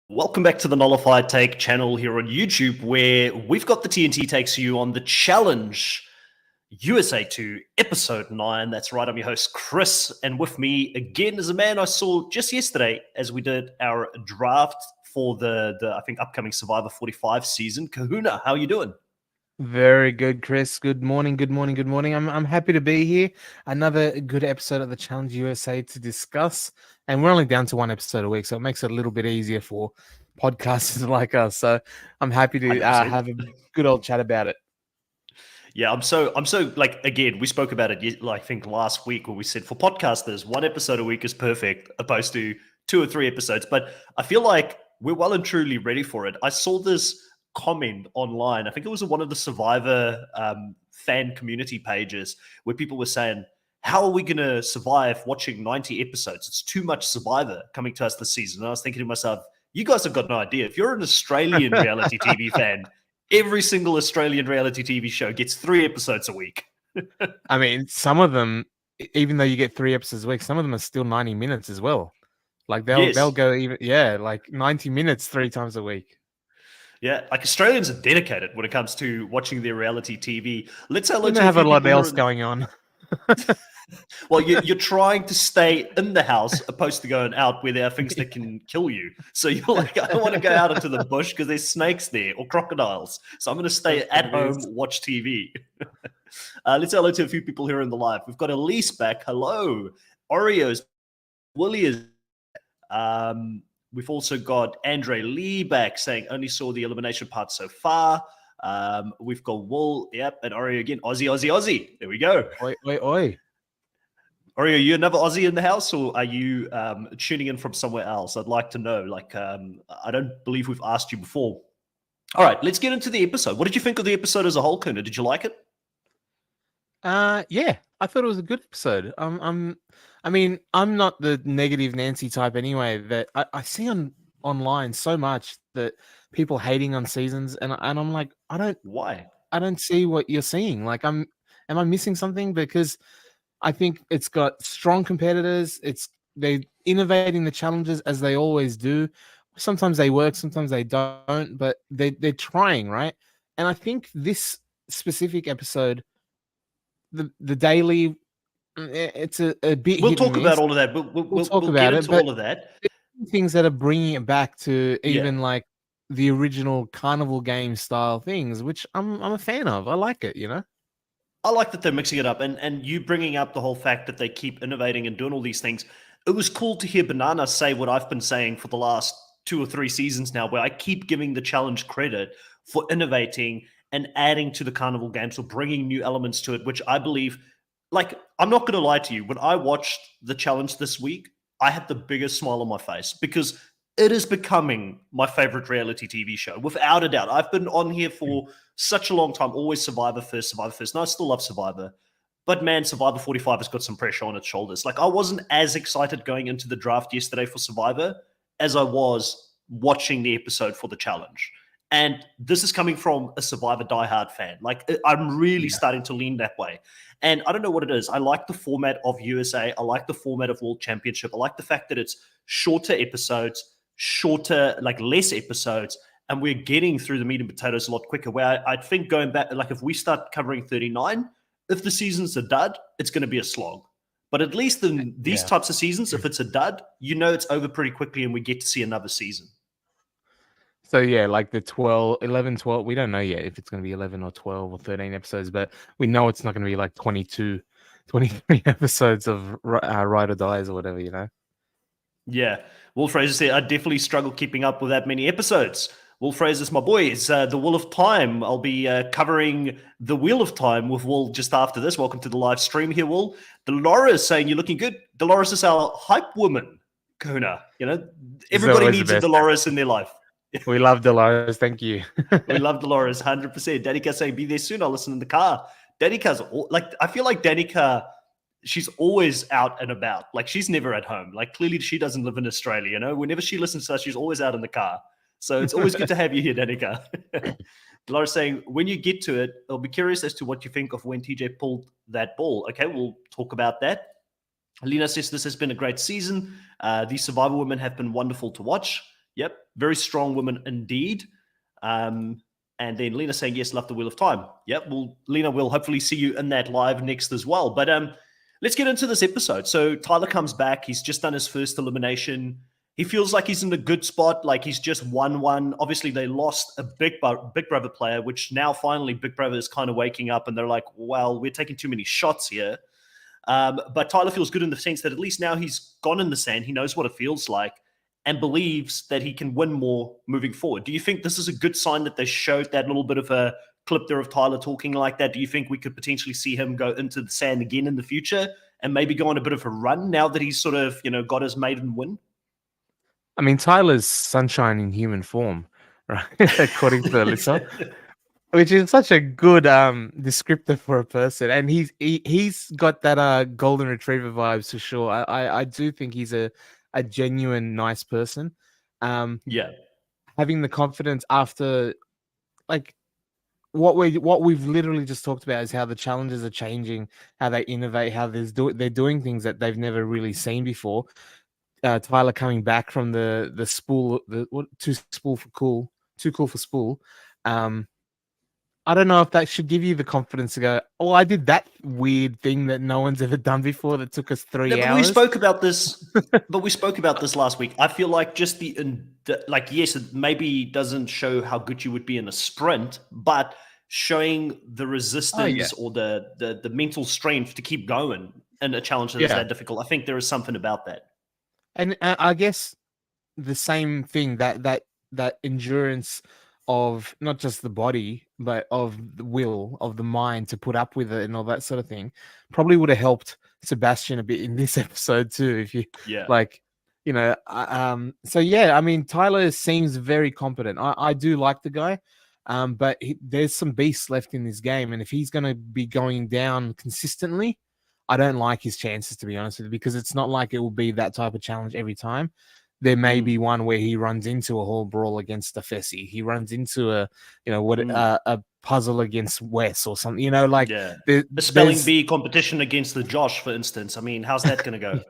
Welcome back to the Nullified Take channel here on YouTube, where we've got the TNT takes you on the Challenge USA 2 Episode 9. That's right, I'm your host, Chris, and with me again is a man I saw just yesterday as we did our draft for the I think, upcoming Survivor 45 season. Kahuna, how are you doing? Very good, Chris. Good morning, good morning, good morning. I'm happy to be here. Another good episode of the Challenge USA to discuss. And we're only down to one episode a week, so it makes it a little bit easier for podcasters like us. So I'm happy to have a good old chat about it. Yeah, I'm so like, again, we spoke about it, I think, last week where we said for podcasters, one episode a week is perfect, opposed to 2 or 3 episodes. But I feel like we're well and truly ready for it. I saw this comment online. I think it was one of the Survivor fan community pages where people were saying, how are we going to survive watching 90 episodes? It's too much Survivor coming to us this season. And I was thinking to myself, you guys have got no idea. If you're an Australian reality TV fan, every single Australian reality TV show gets 3 episodes a week. I mean, some of them, even though you get 3 episodes a week, some of them are still 90 minutes as well. Like they'll go even, like 90 minutes 3 times a week. Yeah, like Australians are dedicated when it comes to watching their reality TV. Let's say they have a lot else going on. Well, you're trying to stay in the house opposed to going out where there are things that can kill you. So you're like, I don't want to go out into the bush because there's snakes there or crocodiles. So I'm going to stay at home, watch TV. Let's say hello to a few people here in the live. We've got Elise back. Hello. Oreos. Willie is. We've also got Andre Lee back saying only saw the elimination part so far. We've got Wool, yep, and Oreo again. Aussie. There we go. Oi. Oreo, are you another Aussie in the house, or are you tuning in from somewhere else? I'd like to know. Like, I don't believe we've asked you before. All right, let's get into the episode. What did you think of the episode as a whole, Kuna? Did you like it? Yeah, I thought it was a good episode. I mean, I'm not the negative Nancy type anyway. That I see online so much that people hating on seasons, and I'm like, Why? I don't see what you're seeing. Like, am I missing something? Because I think it's got strong competitors. They're innovating the challenges as they always do. Sometimes they work, sometimes they don't, but they're trying, right? And I think this specific episode, the daily, it's a bit. We'll talk about all of that. We'll talk about it. All of that. Things that are bringing it back to even like the original carnival game style things, which I'm a fan of. I like it, I like that they're mixing it up, and you bringing up the whole fact that they keep innovating and doing all these things. It was cool to hear Banana say what I've been saying for the last 2 or 3 seasons now, where I keep giving the challenge credit for innovating and adding to the carnival games or bringing new elements to it, which I believe, like, I'm not going to lie to you. When I watched the challenge this week, I had the biggest smile on my face because it is becoming my favorite reality TV show, without a doubt. I've been on here for such a long time, always Survivor first. And I still love Survivor. But man, Survivor 45 has got some pressure on its shoulders. Like, I wasn't as excited going into the draft yesterday for Survivor as I was watching the episode for the challenge. And this is coming from a Survivor diehard fan. Like, I'm really starting to lean that way. And I don't know what it is. I like the format of USA. I like the format of World Championship. I like the fact that it's shorter episodes, like less episodes, and we're getting through the meat and potatoes a lot quicker. Where I think going back, like if we start covering 39, if the season's a dud, it's going to be a slog. But at least in these types of seasons, if it's a dud, it's over pretty quickly and we get to see another season. So yeah, like the 12, 11, 12. We don't know yet if it's going to be 11 or 12 or 13 episodes, but we know it's not going to be like 22, 23 episodes of Ride or Dies or whatever, you know? Yeah. Will Fraser said, I definitely struggle keeping up with that many episodes. Will Fraser's my boy. It's The Wheel of Time. I'll be covering The Wheel of Time with Will just after this. Welcome to the live stream here, Will. Dolores saying you're looking good. Dolores is our hype woman, Kuna. You know, She's everybody always the needs a best. Dolores in their life. We love Dolores. Thank you. We love Dolores, 100%. Danica saying, be there soon. I'll listen in the car. Danica's like, I feel like Danica, she's always out and about. Like, she's never at home. Like, clearly she doesn't live in Australia, you know? Whenever she listens to us, she's always out in the car. So it's always good to have you here, Danica. Dolores saying, when you get to it, I'll be curious as to what you think of when TJ pulled that ball. Okay, we'll talk about that. Lena says, this has been a great season. These Survivor women have been wonderful to watch. Yep, very strong women indeed. And then Lena saying, yes, love the Wheel of Time. Yep, well, Lena, will hopefully see you in that live next as well. But let's get into this episode. So Tyler comes back. He's just done his first elimination. He feels like he's in a good spot, like he's just won one. Obviously, they lost a Big Brother player, which now finally Big Brother is kind of waking up and they're like, well, we're taking too many shots here. But Tyler feels good in the sense that at least now he's gone in the sand. He knows what it feels like and believes that he can win more moving forward. Do you think this is a good sign that they showed that little bit of a clip there of Tyler talking like that? Do you think we could potentially see him go into the sand again in the future and maybe go on a bit of a run now that he's sort of, got his maiden win? I mean, Tyler's sunshine in human form, right? According to Alyssa, which is such a good descriptor for a person, and he's got that golden retriever vibes for sure. I do think he's a genuine nice person. Yeah. Having the confidence after, like, what we've literally just talked about is how the challenges are changing, how they innovate, how they're doing things that they've never really seen before. Tyler coming back from the spool, too cool for spool. I don't know if that should give you the confidence to go, oh, I did that weird thing that no one's ever done before that took us 3 hours. We spoke about this, last week. I feel like just yes, it maybe doesn't show how good you would be in a sprint, but showing the resistance or the mental strength to keep going in a challenge that is that difficult. I think there is something about that. And I guess the same thing, that endurance of not just the body, but of the will, of the mind to put up with it and all that sort of thing, probably would have helped Sebastian a bit in this episode too. If you so yeah, I mean, Tyler seems very competent. I do like the guy, but there's some beasts left in this game, and if he's going to be going down consistently, I don't like his chances, to be honest with you, because it's not like it will be that type of challenge every time. There may be one where he runs into a hall brawl against a Fessy. He runs into a puzzle against Wes or something. The spelling bee competition against the Josh, for instance. I mean, how's that going to go?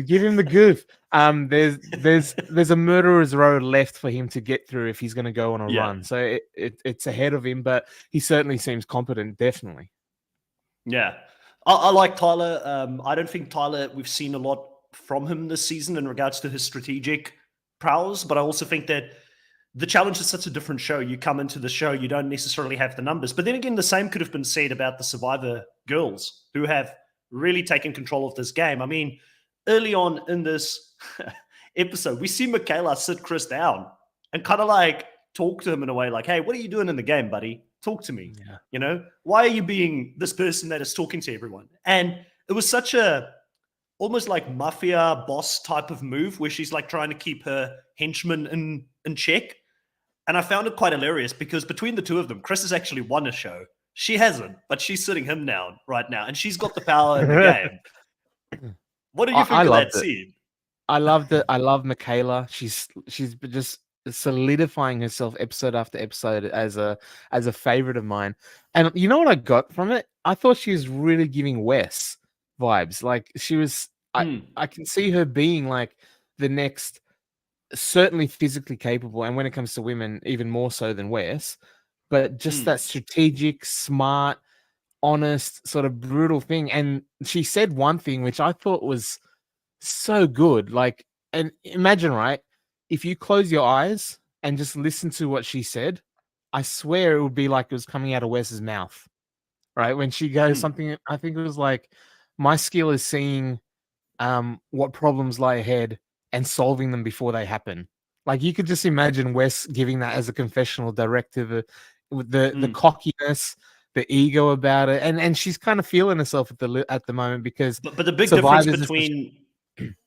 Give him the goof. There's a murderer's row left for him to get through if he's going to go on a run. So it's ahead of him, but he certainly seems competent, definitely. Yeah, I like Tyler. I don't think Tyler, we've seen a lot from him this season in regards to his strategic prowess, but I also think that the challenge is such a different show. You come into the show, you don't necessarily have the numbers. But then again, the same could have been said about the Survivor girls who have really taken control of this game. I mean, early on in this episode, we see Michaela sit Chris down and kind of like talk to him in a way like, hey, what are you doing in the game, buddy? Talk to me. Yeah. Why are you being this person that is talking to everyone? And it was such a almost like mafia boss type of move where she's like trying to keep her henchmen in check. And I found it quite hilarious because between the two of them, Chris has actually won a show. She hasn't, but she's sitting him down right now, and she's got the power in the game. What do you think of that scene? I loved it. I love Michaela. She's just solidifying herself episode after episode as a favorite of mine. And you know what I got from it? I thought she was really giving Wes vibes. Like she was, I can see her being like the next, certainly physically capable, and when it comes to women, even more so than Wes, but just that strategic, smart, honest, sort of brutal thing. And she said one thing which I thought was so good. Like, and imagine, right? if you close your eyes and just listen to what she said, I swear it would be like it was coming out of Wes's mouth, right? When she goes something, I think it was like, my skill is seeing what problems lie ahead and solving them before they happen. Like, you could just imagine Wes giving that as a confessional directive, with the cockiness, the ego about it, and she's kind of feeling herself at the moment because but the big difference Survivor's between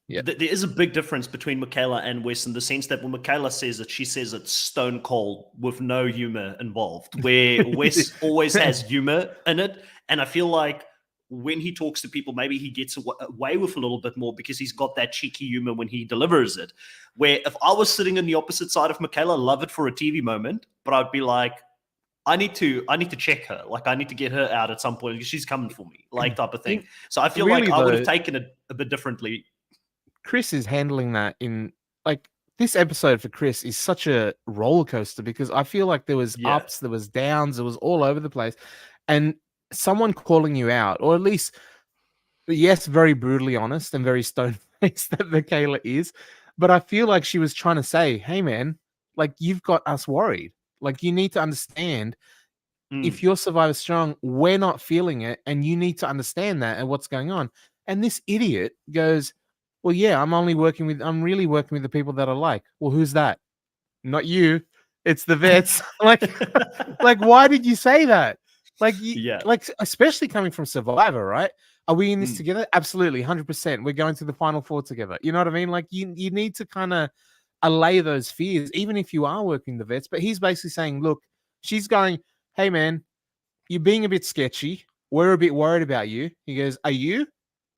yeah. there is a big difference between Michaela and Wes in the sense that when Michaela says it, she says it's stone cold with no humor involved, where Wes always has humor in it. And I feel like when he talks to people, maybe he gets away with a little bit more because he's got that cheeky humor when he delivers it. Where if I was sitting on the opposite side of Michaela, love it for a TV moment, but I'd be like, I need to check her. Like, I need to get her out at some point because she's coming for me, like, type of thing. So I feel really, like I would have taken it a bit differently. Chris is handling that in, like, this episode for Chris is such a roller coaster because I feel like there was ups, there was downs, it was all over the place. And someone calling you out, or at least, yes, very brutally honest and very stone-faced that Michaela is, but I feel like she was trying to say, hey, man, like, you've got us worried. Like, you need to understand, if you're Survivor Strong, we're not feeling it, and you need to understand that and what's going on. And this idiot goes, well, yeah, I'm really working with the people that I like. Well, who's that? Not you. It's the vets. like, why did you say that? Like, like, especially coming from Survivor, right? Are we in this together? Absolutely, 100%. We're going to the final four together. You know what I mean? Like, you need to kind of allay those fears, even if you are working the vets. But he's basically saying, look, she's going, hey, man, you're being a bit sketchy. We're a bit worried about you. He goes, are you?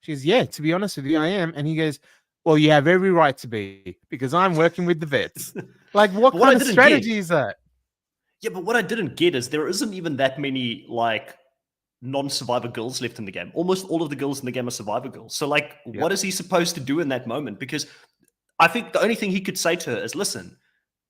She goes, yeah, to be honest with you, I am. And he goes, well, you have every right to be because I'm working with the vets. Like, what kind of strategy is that? Yeah, but what I didn't get is there isn't even that many, like, non-Survivor girls left in the game. Almost all of the girls in the game are Survivor girls. So, like, what is he supposed to do in that moment? Because I think the only thing he could say to her is, listen,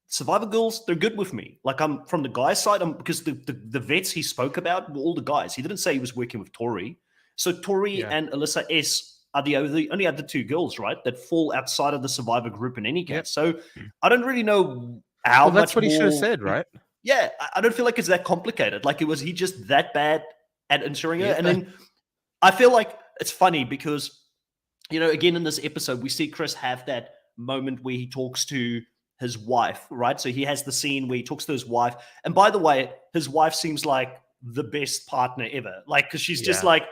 Survivor girls, they're good with me. Like, I'm from the guy's side, because the vets he spoke about were all the guys. He didn't say he was working with Tori. So Tori and Alyssa S are the only other two girls, right, that fall outside of the Survivor group in any case. So I don't really know how that's much what more, he should have said, right? Yeah, I don't feel like it's that complicated. Like, was he just that bad at ensuring her? And then I feel like it's funny because, you know, again, in this episode, we see Chris have that moment where he talks to his wife, right? So he has the scene where he talks to his wife. And by the way, his wife seems like the best partner ever. Like, because she's just like,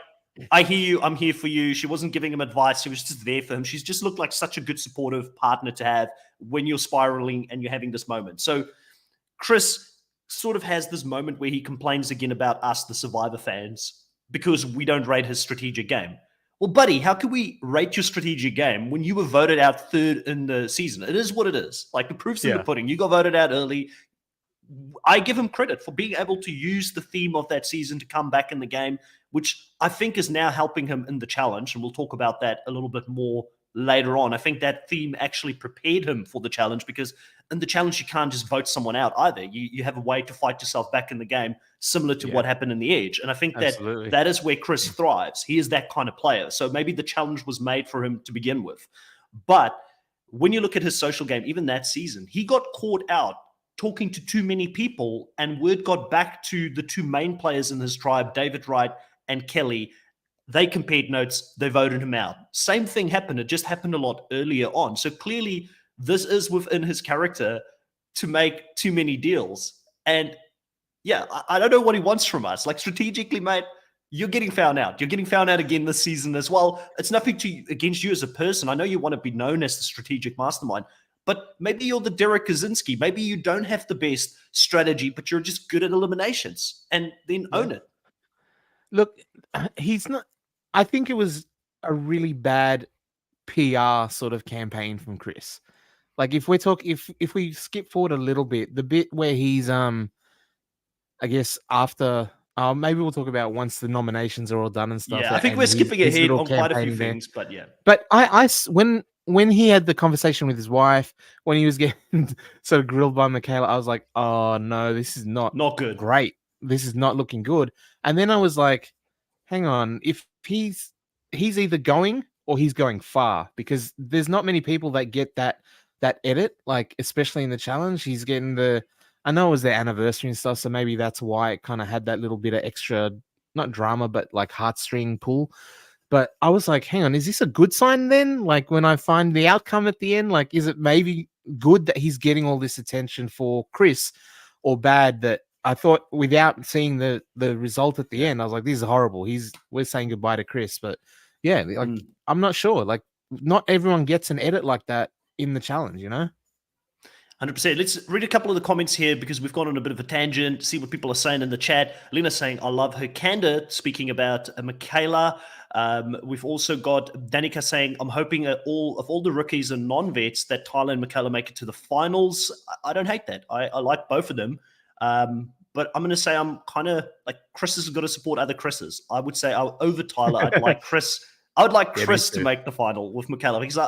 I hear you, I'm here for you. She wasn't giving him advice. She was just there for him. She's just looked like such a good supportive partner to have when you're spiraling and you're having this moment. So Chris sort of has this moment where he complains again about us, the Survivor fans, because we don't rate his strategic game. Well, buddy, how can we rate your strategic game when you were voted out third in the season? It is what it is. Like, the proof's in the pudding. You got voted out early. I give him credit for being able to use the theme of that season to come back in the game, which I think is now helping him in the challenge. And we'll talk about that a little bit more later on. I think that theme actually prepared him for the challenge, because in the challenge, you can't just vote someone out either. You have a way to fight yourself back in the game, similar to what happened in the Edge. And I think that is where Chris thrives. He is that kind of player. So maybe the challenge was made for him to begin with. But when you look at his social game, even that season, he got caught out talking to too many people, and word got back to the two main players in his tribe, David Wright and Kelly. They compared notes. They voted him out. Same thing happened. It just happened a lot earlier on. So clearly, this is within his character to make too many deals. And yeah, I don't know what he wants from us. Like, strategically, mate, you're getting found out. You're getting found out again this season as well. It's nothing against you as a person. I know you want to be known as the strategic mastermind, but maybe you're the Derek Kaczynski. Maybe you don't have the best strategy, but you're just good at eliminations, and then own it. Look, he's not. I think it was a really bad PR sort of campaign from Chris. Like, if we skip forward a little bit, the bit where he's I guess after maybe we'll talk about once the nominations are all done and stuff. Yeah, I think we're skipping ahead on quite a few things, but yeah. But I when he had the conversation with his wife, when he was getting sort of grilled by Michaela, I was like, oh no, this is not good. Great. This is not looking good. And then I was like, hang on, if he's either going or he's going far, because there's not many people that get that that edit, like especially in the challenge. He's getting I know it was their anniversary and stuff, so maybe that's why it kind of had that little bit of extra, not drama, but like heartstring pull. But I was like, hang on, is this a good sign then? Like when I find the outcome at the end, like is it maybe good that he's getting all this attention for Chris, or bad that I thought without seeing the result at the end, I was like, this is horrible. We're saying goodbye to Chris. But yeah, like I'm not sure. Like not everyone gets an edit like that in the challenge, you know? 100%. Let's read a couple of the comments here because we've gone on a bit of a tangent, see what people are saying in the chat. Lena's saying, I love her candor, speaking about Michaela. We've also got Danica saying, I'm hoping all the rookies and non-vets that Tyler and Michaela make it to the finals. I don't hate that. I like both of them. But I'm going to say I'm kind of like Chris has got to support other Chris's. I would say over Tyler, I'd like Chris. I would like Chris to make the final with Michaela because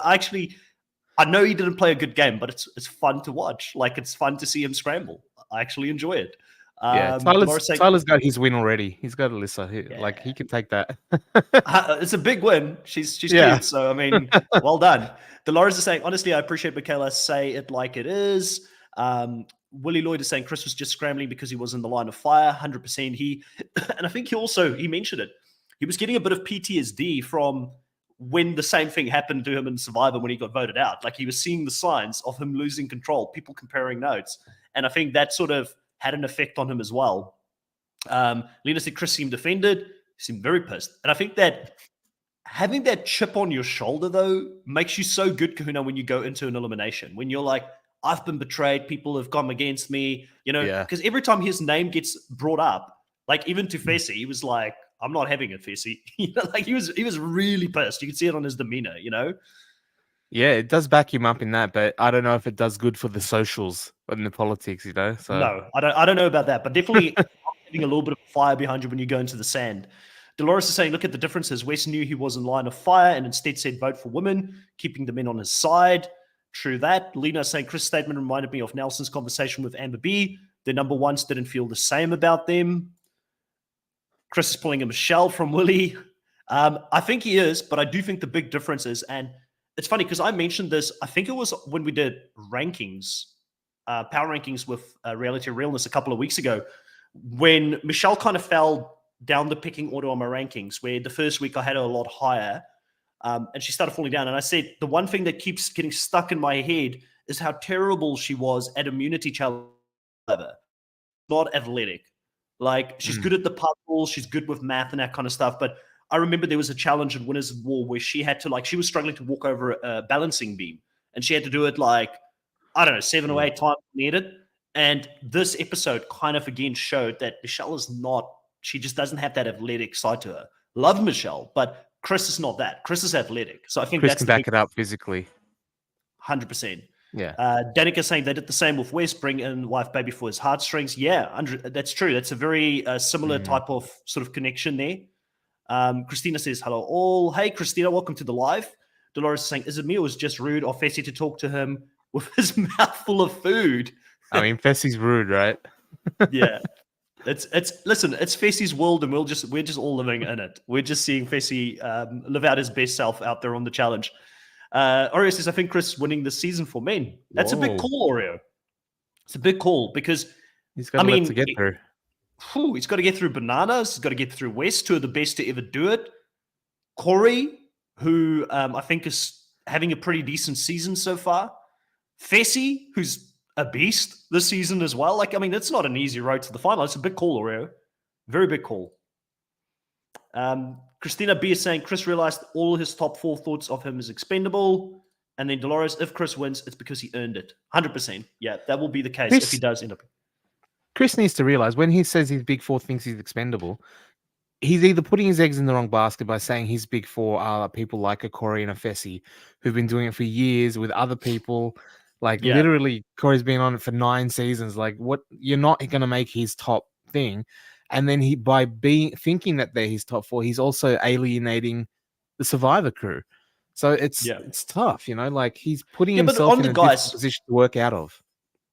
I know he didn't play a good game, but it's fun to watch. Like, it's fun to see him scramble. I actually enjoy it. Yeah, Tyler's got his win already. He's got Alyssa. Like, he can take that. It's a big win. She's cute. So, I mean, well done. Dolores is saying, honestly, I appreciate Michaela. Say it like it is. Willie Lloyd is saying Chris was just scrambling because he was in the line of fire. 100%. And I think he mentioned it. He was getting a bit of PTSD from when the same thing happened to him in Survivor when he got voted out. Like, he was seeing the signs of him losing control, people comparing notes. And I think that sort of had an effect on him as well. Lena said Chris seemed offended. He seemed very pissed. And I think that having that chip on your shoulder, though, makes you so good, Kahuna, when you go into an elimination. When you're like, I've been betrayed. People have come against me. You know, because every time his name gets brought up, like even to Fessy, he was like, I'm not having it, Fessy. You know, like he was really pissed. You can see it on his demeanor, you know? Yeah, it does back him up in that, but I don't know if it does good for the socials and the politics, you know? So no, I don't know about that, but definitely having a little bit of fire behind you when you go into the sand. Dolores is saying, look at the differences. Wes knew he was in line of fire and instead said vote for women, keeping the men on his side. True that. Lena saying Chris' statement reminded me of Nelson's conversation with Amber B. The number ones didn't feel the same about them. Chris is pulling a Michelle from Willie. I think he is, but I do think the big difference is, and it's funny because I mentioned this, I think it was when we did rankings, power rankings with Reality Realness a couple of weeks ago, when Michelle kind of fell down the picking order on my rankings, where the first week I had her a lot higher, and she started falling down. And I said, the one thing that keeps getting stuck in my head is how terrible she was at immunity challenge. Not athletic. Like, she's good at the puzzles, she's good with math and that kind of stuff. But I remember there was a challenge in Winners of War where she had to, like, she was struggling to walk over a balancing beam. And she had to do it, like, I don't know, 7 or 8 times in the edit. And this episode kind of, again, showed that Michelle is not, she just doesn't have that athletic side to her. Love Michelle, but Chris is not that. Chris is athletic. So I think Chris that's can back it up physically. 100%. Yeah. Danica saying they did the same with West, bring in wife baby for his heartstrings. Yeah, that's true. That's a very similar type of sort of connection there. Christina says, hello all. Hey, Christina, welcome to the live. Dolores is saying, is it me or was just rude or Fessy to talk to him with his mouth full of food? I mean, Fessy's rude, right? Yeah. Listen, it's Fessy's world and we're just all living in it. We're just seeing Fessy live out his best self out there on the challenge. Oreo says, I think Chris winning this season for men. That's a big call, Oreo. It's a big call because he's got to get through. He's got to get through Bananas. He's got to get through West, two of the best to ever do it. Corey, who I think is having a pretty decent season so far. Fessy, who's a beast this season as well. Like, I mean, it's not an easy road to the final. It's a big call, Oreo. Very big call. Christina B is saying Chris realized all his top 4 thoughts of him is expendable. And then Dolores, if Chris wins, it's because he earned it. 100%. Yeah, that will be the case if he does end up. Chris needs to realize when he says his big 4 thinks he's expendable, he's either putting his eggs in the wrong basket by saying his big 4 are people like a Corey and a Fessy who've been doing it for years with other people. Like, literally, Corey's been on it for 9 seasons. Like, what? You're not going to make his top thing. And then by thinking that they're his top 4, he's also alienating the Survivor crew. So it's tough, you know. Like, he's putting himself in a difficult position to work out of.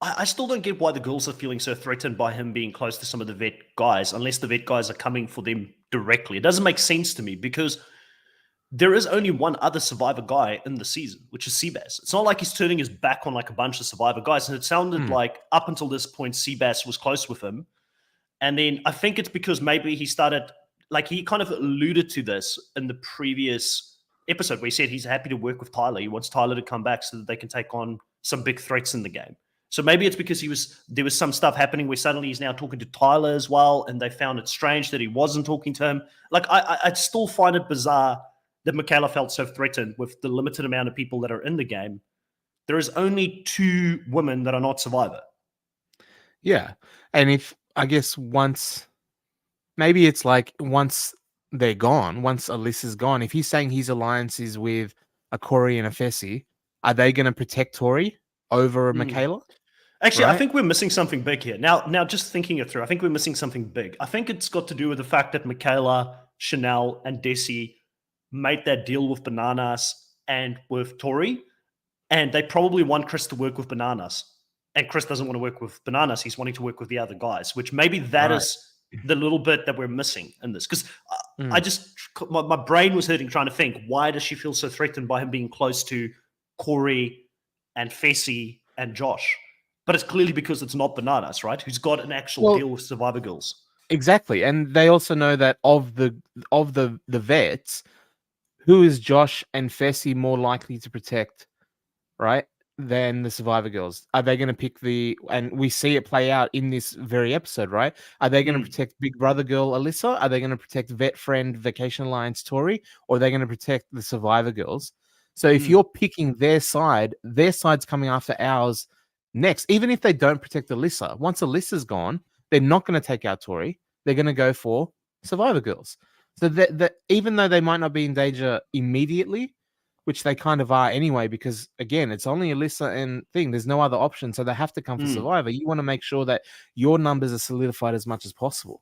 I still don't get why the girls are feeling so threatened by him being close to some of the vet guys, unless the vet guys are coming for them directly. It doesn't make sense to me because there is only one other Survivor guy in the season, which is Seabass. It's not like he's turning his back on like a bunch of Survivor guys. And it sounded like up until this point, Seabass was close with him. And then I think it's because maybe he started, like he kind of alluded to this in the previous episode where he said he's happy to work with Tyler. He wants Tyler to come back so that they can take on some big threats in the game. So maybe it's because there was some stuff happening where suddenly he's now talking to Tyler as well, and they found it strange that he wasn't talking to him. Like I still find it bizarre that Michaela felt so threatened with the limited amount of people that are in the game. There is only 2 women that are not Survivor. Yeah. And if, I guess, maybe it's like once they're gone, once Alyssa's gone, if he's saying his alliance is with a Corey and a Fessy, are they going to protect Tori over Michaela? Actually, right? I think we're missing something big here. Now, just thinking it through, I think we're missing something big. I think it's got to do with the fact that Michaela, Chanel, and Desi made that deal with Bananas and with Tori, and they probably want Chris to work with Bananas. And Chris doesn't want to work with Bananas. He's wanting to work with the other guys, which maybe that is the little bit that we're missing in this. Because my brain was hurting trying to think, why does she feel so threatened by him being close to Corey and Fessy and Josh? But it's clearly because it's not Bananas, right? Who's got an actual deal with Survivor Girls. Exactly. And they also know that of the vets, who is Josh and Fessy more likely to protect, right, than the Survivor Girls? Are they going to pick and we see it play out in this very episode, right? Are they going to protect Big Brother girl Alyssa? Are they going to protect vet friend Vacation Alliance Tori? Or are they going to protect the Survivor Girls? So if you're picking their side's coming after ours next. Even if they don't protect Alyssa, once Alyssa's gone, they're not going to take out Tori. They're going to go for Survivor Girls. So that even though they might not be in danger immediately, which they kind of are anyway, because again, it's only Alyssa and Thing. There's no other option, so they have to come for Survivor. You want to make sure that your numbers are solidified as much as possible.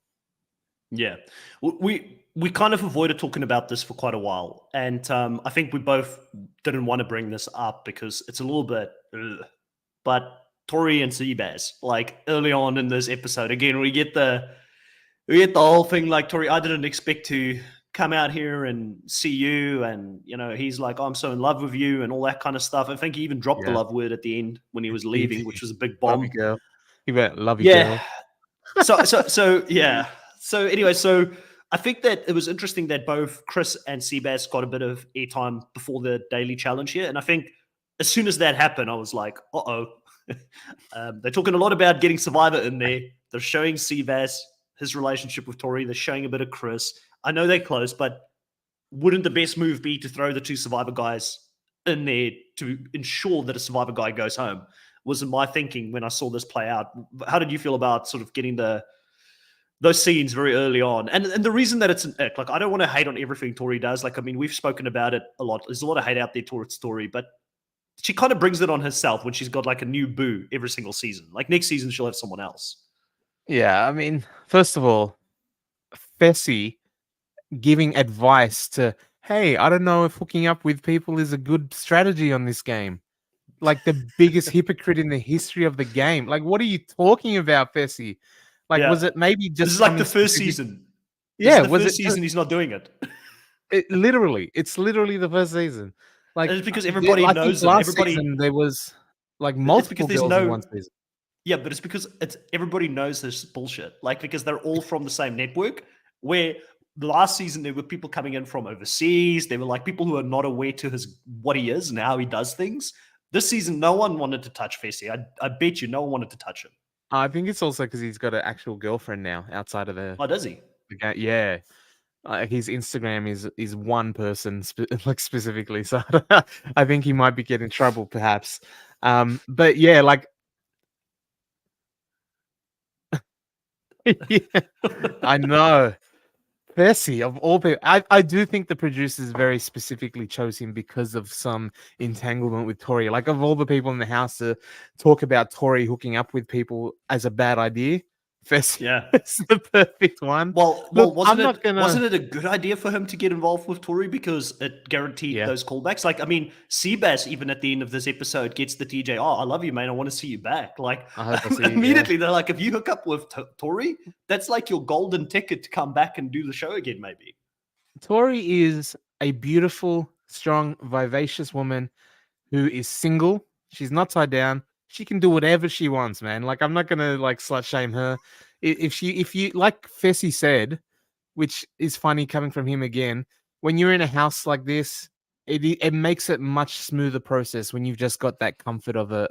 Yeah, we kind of avoided talking about this for quite a while, and I think we both didn't want to bring this up because it's a little bit. But Tori and Seabass, like early on in this episode, again, we get the whole thing like, Tori, I didn't expect to come out here and see you, and he's like, I'm so in love with you and all that kind of stuff. I think he even dropped the love word at the end when he was leaving, which was a big bomb. Love you, girl. He went, love you, girl. So yeah. So anyway, so I think that it was interesting that both Chris and Seabass got a bit of airtime before the daily challenge here, and I think as soon as that happened, I was like, they're talking a lot about getting Survivor in there. They're showing Seabass, his relationship with Tori. They're showing a bit of Chris. I know they're close, but wouldn't the best move be to throw the 2 Survivor guys in there to ensure that a Survivor guy goes home? Wasn't my thinking when I saw this play out. How did you feel about sort of getting those scenes very early on? And the reason that it's an ick, like I don't want to hate on everything Tori does. Like, I mean, we've spoken about it a lot. There's a lot of hate out there towards Tori, but she kind of brings it on herself when she's got like a new boo every single season. Like next season, she'll have someone else. Yeah, I mean, first of all, Fessy giving advice to, hey, I don't know if hooking up with people is a good strategy on this game. Like the biggest hypocrite in the history of the game. Like, what are you talking about, Fessy? Like, was it maybe just... This is like the first season. Yeah, was the first season he's not doing it. It's literally the first season. Like, it's because everybody knows it. Season, there was like multiple girls in one season. Yeah, but it's because everybody knows this bullshit. Like, because they're all from the same network. Where the last season there were people coming in from overseas. There were like people who are not aware to what he is and how he does things. This season, no one wanted to touch Fessy. I bet you no one wanted to touch him. I think it's also because he's got an actual girlfriend now outside of the... Oh, does he? Yeah. His Instagram is one person specifically, so I think he might be getting in trouble perhaps. But yeah, like yeah, I know. Fessy, of all people, I do think the producers very specifically chose him because of some entanglement with Tori. Like, of all the people in the house to talk about Tori hooking up with people as a bad idea, Fessy is the perfect one. Well, look, wasn't it a good idea for him to get involved with Tori because it guaranteed those callbacks? Like, I mean, Seabass, even at the end of this episode, gets the TJ, I love you, man. I want to see you back. Like, immediately they're like, if you hook up with Tori, that's like your golden ticket to come back and do the show again, maybe. Tori is a beautiful, strong, vivacious woman who is single. She's not tied down. She can do whatever she wants, man. Like I'm not gonna like slut shame her. If you like Fessy said, which is funny coming from him again, when you're in a house like this, it makes it much smoother process when you've just got that comfort of a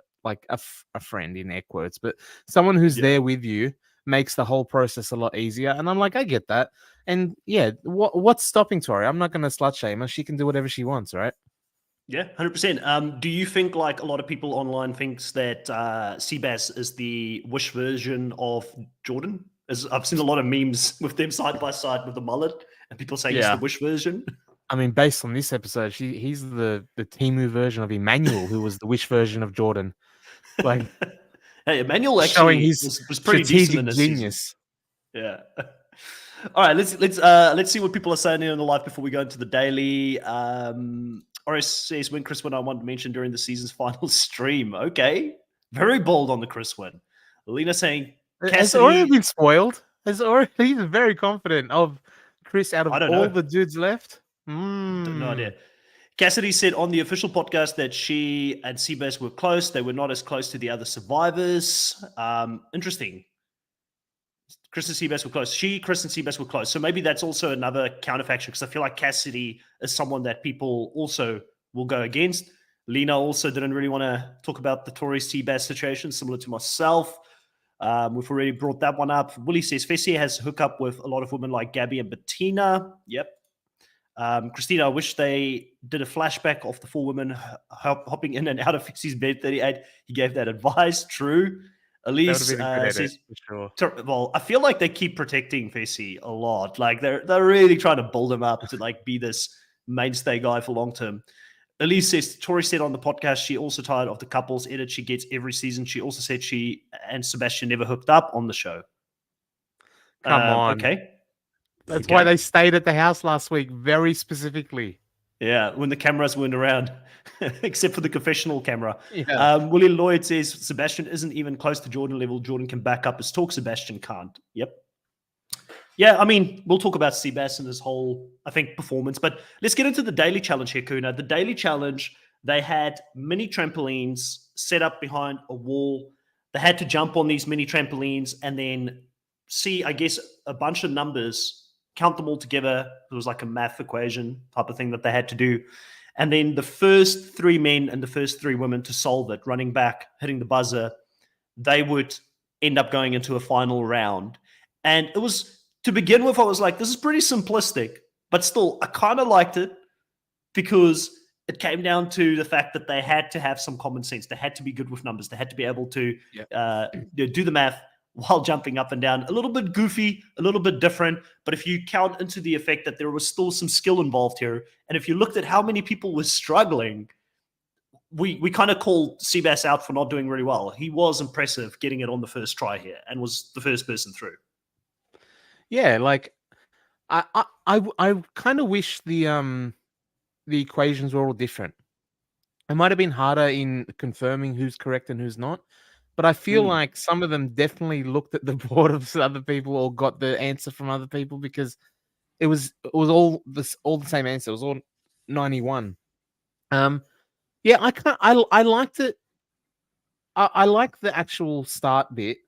friend in air quotes, but someone who's Yeah. there with you makes the whole process a lot easier. And I'm like, I get that. And yeah, what's stopping Tori? I'm not gonna slut shame her. She can do whatever she wants, right? Yeah, 100%. Do you think like a lot of people online thinks that Seabass is the Wish version of Jordan? As I've seen a lot of memes with them side by side with the mullet, and people saying he's the Yeah. Wish version. I mean, based on this episode, he's the Timu version of Emmanuel, who was the Wish version of Jordan. Like Hey, Emmanuel showing actually his was pretty decent in strategic this season. genius. Yeah. All right, let's see what people are saying here in the live before we go into the daily. Oris says when Chris win, I wanted to mention during the season's final stream. Okay, very bold on the Chris win. Alina saying Has Ori Cassidy. been spoiled? Has Ori? He's very confident of Chris out of I don't all know. the dudes left. No idea. Cassidy said on the official podcast that she and Seabass were close. They were not as close to the other survivors. Interesting. Chris and Seabass were close. Chris and Seabass were close. So maybe that's also another counterfaction because I feel like Cassidy is someone that people also will go against. Lena also didn't really want to talk about the Tori Seabass situation, similar to myself. We've already brought that one up. Willie says Fessy has hook up with a lot of women like Gabby and Bettina. Yep. Christina, I wish they did a flashback of the four women hopping in and out of Fessy's bed 38. He gave that advice. True. Elise That would have been a good edit, says, for sure. well, I feel like they keep protecting Fessy a lot. Like they're really trying to build him up to like be this mainstay guy for long term. Elise says Tori said on the podcast she also tired of the couples edit she gets every season. She also said she and Sebastian never hooked up on the show. Come on. Okay. That's Okay. why they stayed at the house last week, very specifically. Yeah, when the cameras weren't around, except for the confessional camera. Yeah. Willie Lloyd says Sebastian isn't even close to Jordan level. Jordan can back up his talk. Sebastian can't. Yep. Yeah, I mean, we'll talk about Sebastian and his whole, I think, performance. But let's get into the daily challenge here, Kuna. The daily challenge, they had mini trampolines set up behind a wall. They had to jump on these mini trampolines and then see, I guess, a bunch of numbers, count them all together. It was like a math equation type of thing that they had to do. And then the first three men and the first three women to solve it, running back, hitting the buzzer, they would end up going into a final round. And it was, to begin with, I was like, this is pretty simplistic, but still, I kind of liked it because it came down to the fact that they had to have some common sense. They had to be good with numbers. They had to be able to do the math while jumping up and down. A little bit goofy, a little bit different. But if you count into the effect that there was still some skill involved here, and if you looked at how many people were struggling, we kind of called Seabass out for not doing really well. He was impressive getting it on the first try here and was the first person through. Yeah, like I kind of wish the equations were all different. It might have been harder in confirming who's correct and who's not, but I feel like some of them definitely looked at the board of other people or got the answer from other people because it was all the same answer. It was all 91. Yeah, I liked it. I like the actual start bit,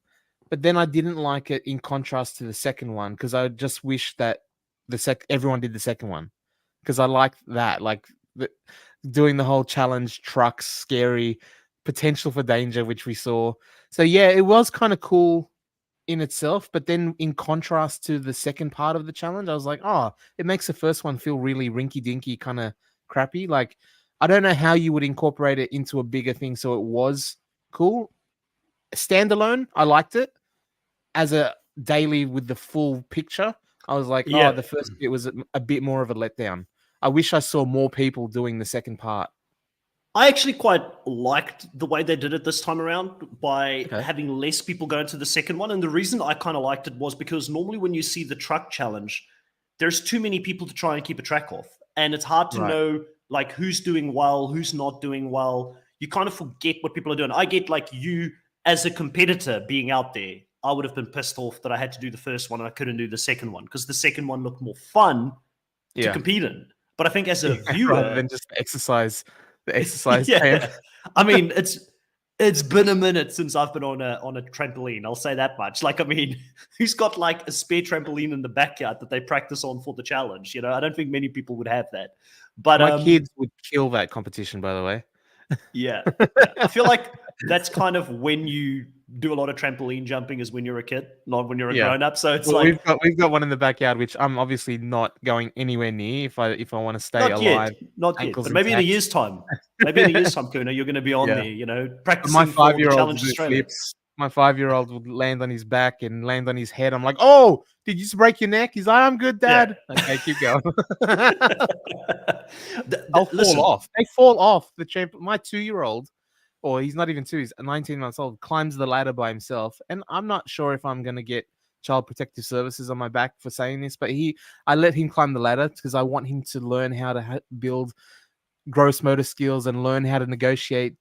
but then I didn't like it in contrast to the second one because I just wish that everyone did the second one because I liked that, like doing the whole challenge, trucks, scary, potential for danger, which we saw. So yeah, it was kind of cool in itself, but then in contrast to the second part of the challenge, I was like, oh, it makes the first one feel really rinky dinky, kind of crappy. Like I don't know how you would incorporate it into a bigger thing so it was cool. Standalone, I liked it. As a daily with the full picture, I was like, Yeah. oh, the first bit was a bit more of a letdown. I wish I saw more people doing the second part. I actually quite liked the way they did it this time around by having less people go into the second one. And the reason I kind of liked it was because normally when you see the truck challenge, there's too many people to try and keep a track of. And it's hard to know like who's doing well, who's not doing well. You kind of forget what people are doing. I get like you as a competitor being out there, I would have been pissed off that I had to do the first one and I couldn't do the second one because the second one looked more fun to compete in. But I think as a rather viewer, than just the exercise camp. yeah, I mean, it's been a minute since I've been on a trampoline. I'll say that much. Like, I mean, who's got like a spare trampoline in the backyard that they practice on for the challenge? You know, I don't think many people would have that. But My kids would kill that competition, by the way. yeah, yeah, I feel like that's kind of when you do a lot of trampoline jumping is when you're a kid, not when you're a grown up. So it's Well, like we've got one in the backyard, which I'm obviously not going anywhere near if I want to stay not yet, alive, not yet, ankles but maybe in a intact. year's time. Maybe in a year's time, Kuna, you're going to be on Yeah. there, you know, But my practicing for the 5-year-old would Challenge do Australia. flips. My 5-year-old would land on his back and land on his head. I'm like, oh, did you just break your neck? He's like, I'm good, Dad. Yeah. Okay, keep going. I'll Listen, fall off. They fall off the champ. My 2-year-old, or he's not even 2, he's 19 months old, climbs the ladder by himself. And I'm not sure if I'm going to get Child Protective Services on my back for saying this, but I let him climb the ladder because I want him to learn how to build gross motor skills and learn how to negotiate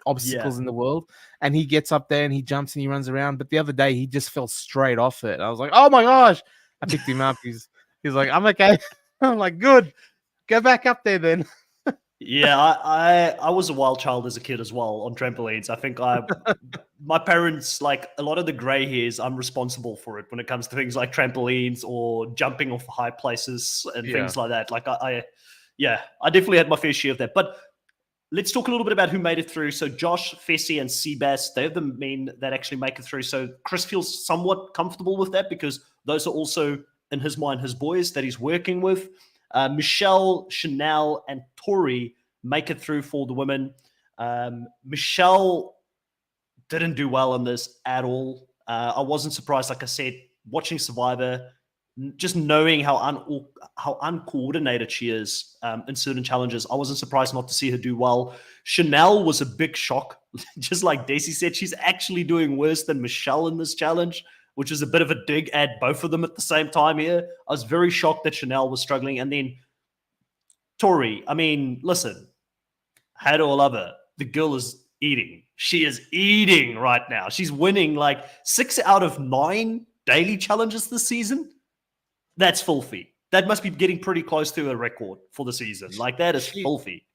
obstacles in the world. And he gets up there and he jumps and he runs around. But the other day he just fell straight off it. I was like, oh my gosh. I picked him up. He's like, I'm okay. I'm like, good. Go back up there then. Yeah, I was a wild child as a kid as well on trampolines. I think my parents, like a lot of the gray hairs, I'm responsible for it when it comes to things like trampolines or jumping off high places and things like that. Like I definitely had my fair share of that. But let's talk a little bit about who made it through. So Josh, Fessy, and Sebas, they're the men that actually make it through. So Chris feels somewhat comfortable with that because those are also, in his mind, his boys that he's working with. Michelle, Chanel, and Tori make it through for the women. Michelle didn't do well in this at all. I wasn't surprised, like I said, watching Survivor, just knowing how uncoordinated she is in certain challenges. I wasn't surprised not to see her do well. Chanel was a big shock. Just like Desi said, she's actually doing worse than Michelle in this challenge, which is a bit of a dig at both of them at the same time here. I was very shocked that Chanel was struggling. And then Tori, I mean, listen, hate or love her, the girl is eating. She is eating right now. She's winning like 6 out of 9 daily challenges this season. That's filthy. That must be getting pretty close to a record for the season. Like, that is filthy.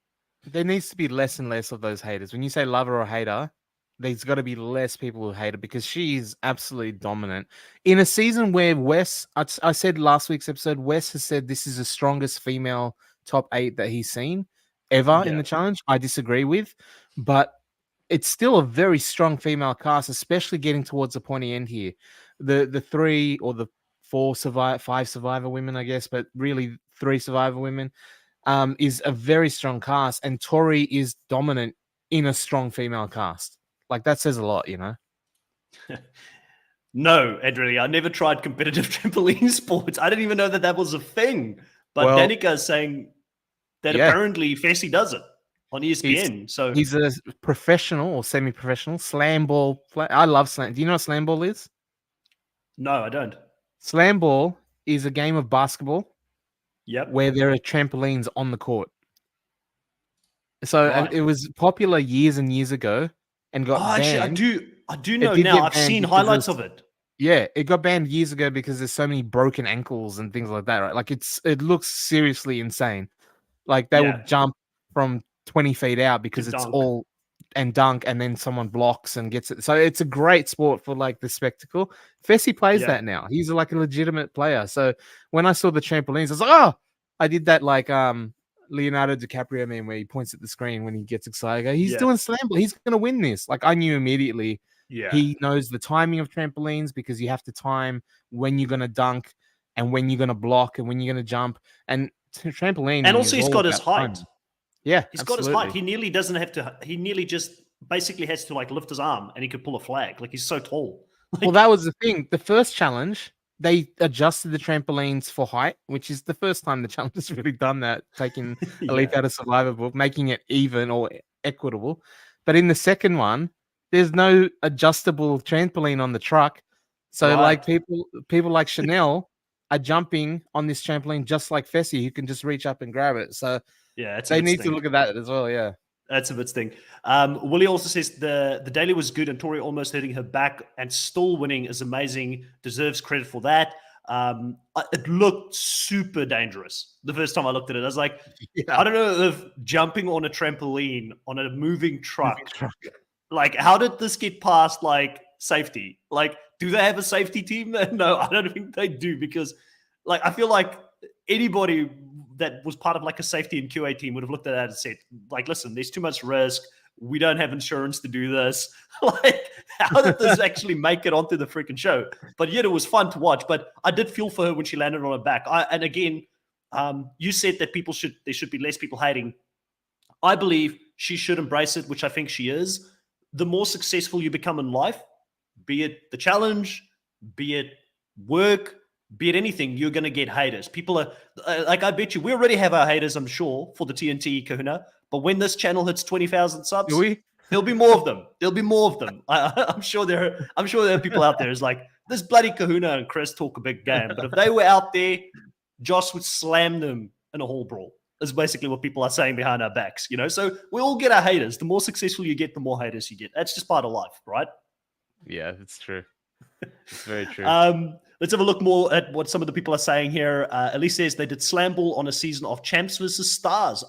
There needs to be less and less of those haters. When you say lover or hater, there's got to be less people who hate her because she is absolutely dominant. In a season where Wes, I said last week's episode, Wes has said this is the strongest female top 8 that he's seen ever in the challenge. I disagree with, but it's still a very strong female cast, especially getting towards the pointy end here. The 3 or the 5 Survivor women, I guess, but really 3 Survivor women is a very strong cast, and Tori is dominant in a strong female cast. Like, that says a lot, you know? No, Adrian, I never tried competitive trampoline sports. I didn't even know that was a thing. But Well, Danica is saying that apparently Fessy does it on ESPN. He's a professional or semi-professional slam ball player. I love slam. Do you know what slam ball is? No, I don't. Slam ball is a game of basketball where there are trampolines on the court. So it was popular years and years ago and got banned. Actually, I do know now. I've seen highlights of it. Yeah, it got banned years ago because there's so many broken ankles and things like that, right? Like, it looks seriously insane. Like, they will jump from 20 feet out because it's all and dunk, and then someone blocks and gets it. So it's a great sport for like the spectacle. Fessy plays that now. He's like a legitimate player. So when I saw the trampolines, I was like, oh, I did that like Leonardo DiCaprio meme where he points at the screen when he gets excited. I go, he's doing slam ball. He's gonna win this. Like, I knew immediately. Yeah. He knows the timing of trampolines because you have to time when you're gonna dunk and when you're gonna block and when you're gonna jump. And trampoline. And also he's got his height. Time. Yeah, he's got his height. He nearly doesn't have to. He nearly just basically has to like lift his arm, and he could pull a flag. Like, he's so tall. Like, well, that was the thing. The first challenge, they adjusted the trampolines for height, which is the first time the challenge has really done that, taking a leaf out of Survivor book, making it even or equitable. But in the second one, there's no adjustable trampoline on the truck, so like people like Chanel are jumping on this trampoline just like Fessy, who can just reach up and grab it. So. Yeah, they need to look at that as well. Yeah, that's a bit sting. Willie also says the daily was good and Tori almost hitting her back and still winning is amazing. Deserves credit for that. It looked super dangerous the first time I looked at it. I was like, Yeah. I don't know if jumping on a trampoline on a moving truck, Moving truck. like, how did this get past like safety? Like, do they have a safety team? No, I don't think they do, because like I feel like anybody that was part of like a safety and QA team would have looked at that and said, like, listen, there's too much risk. We don't have insurance to do this. Like, how did this actually make it onto the freaking show? But yet it was fun to watch. But I did feel for her when she landed on her back. And again, you said that there should be less people hating. I believe she should embrace it, which I think she is. The more successful you become in life, be it the challenge, be it work, be it anything, you're going to get haters. People are like, I bet you we already have our haters, I'm sure, for the TNT Kahuna. But when this channel hits 20,000 subs, Do we? there'll be more of them. There'll be more of them. I'm sure there are people out there who's like, this bloody Kahuna and Chris talk a big game. But if they were out there, Josh would slam them in a hall brawl. Is basically what people are saying behind our backs, you know? So we all get our haters. The more successful you get, the more haters you get. That's just part of life, right? Yeah, it's true. It's very true. Let's have a look more at what some of the people are saying here. Elise says they did slam ball on a season of Champs versus Stars.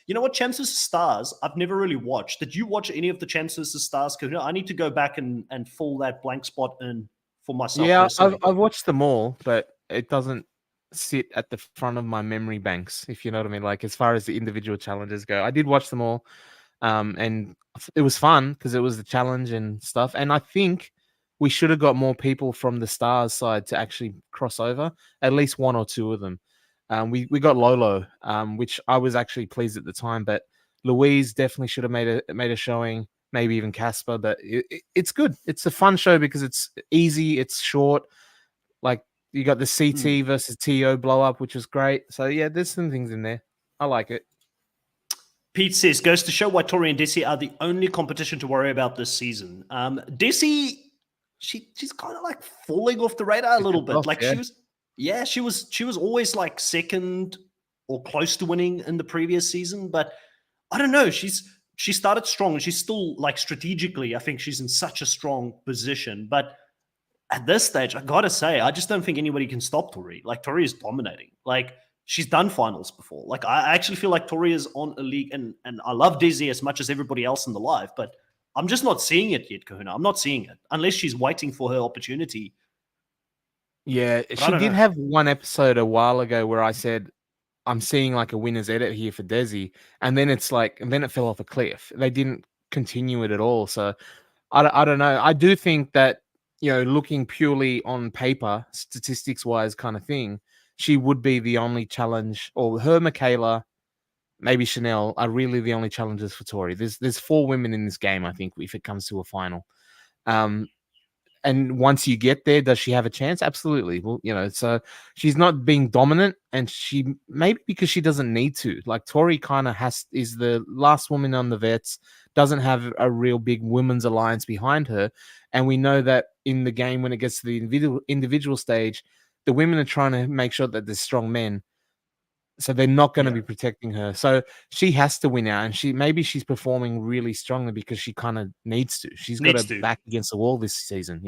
You know what, Champs versus Stars, I've never really watched. Did you watch any of the Champs versus Stars? Because I need to go back and fill that blank spot in for myself. Yeah, personally. I've watched them all, but it doesn't sit at the front of my memory banks, if you know what I mean. Like, as far as the individual challenges go, I did watch them all, and it was fun because it was the challenge and stuff. And I think we should have got more people from the Stars side to actually cross over, at least one or two of them. We got Lolo, which I was actually pleased at the time, but Louise definitely should have made a showing, maybe even Casper. But it's good. It's a fun show because it's easy, it's short. Like, you got the CT versus TO blow up, which is great. So yeah, there's some things in there. I like it. Pete says, goes to show why Tori and Desi are the only competition to worry about this season. Desi, she's kind of like falling off the radar a little bit. Like, yeah. she was always like second or close to winning in the previous season, but I don't know. She started strong, and she's still, like, strategically, I think she's in such a strong position. But at this stage, I gotta say, I just don't think anybody can stop Tori. Like, Tori is dominating. Like, she's done finals before. Like, I actually feel like Tori is on a league, and I love Desi as much as everybody else in the live, but I'm just not seeing it yet, Kahuna. I'm not seeing it unless she's waiting for her opportunity. Yeah, But she did have one episode a while ago where I said, I'm seeing like a winner's edit here for Desi, and then it fell off a cliff. They didn't continue it at all. So I don't know. I do think that, looking purely on paper, statistics wise kind of thing, she would be the only challenge, or her, Michaela, maybe Chanel, are really the only challengers for Tori. There's 4 women in this game, I think, if it comes to a final. And once you get there, does she have a chance? Absolutely. Well, so she's not being dominant, and she maybe because she doesn't need to. Like, Tori kind of is the last woman on the vets, doesn't have a real big women's alliance behind her. And we know that in the game, when it gets to the individual stage, the women are trying to make sure that there's strong men. So they're not going to be protecting her. So she has to win out, and she's performing really strongly because she kind of needs to. She's got her back against the wall this season,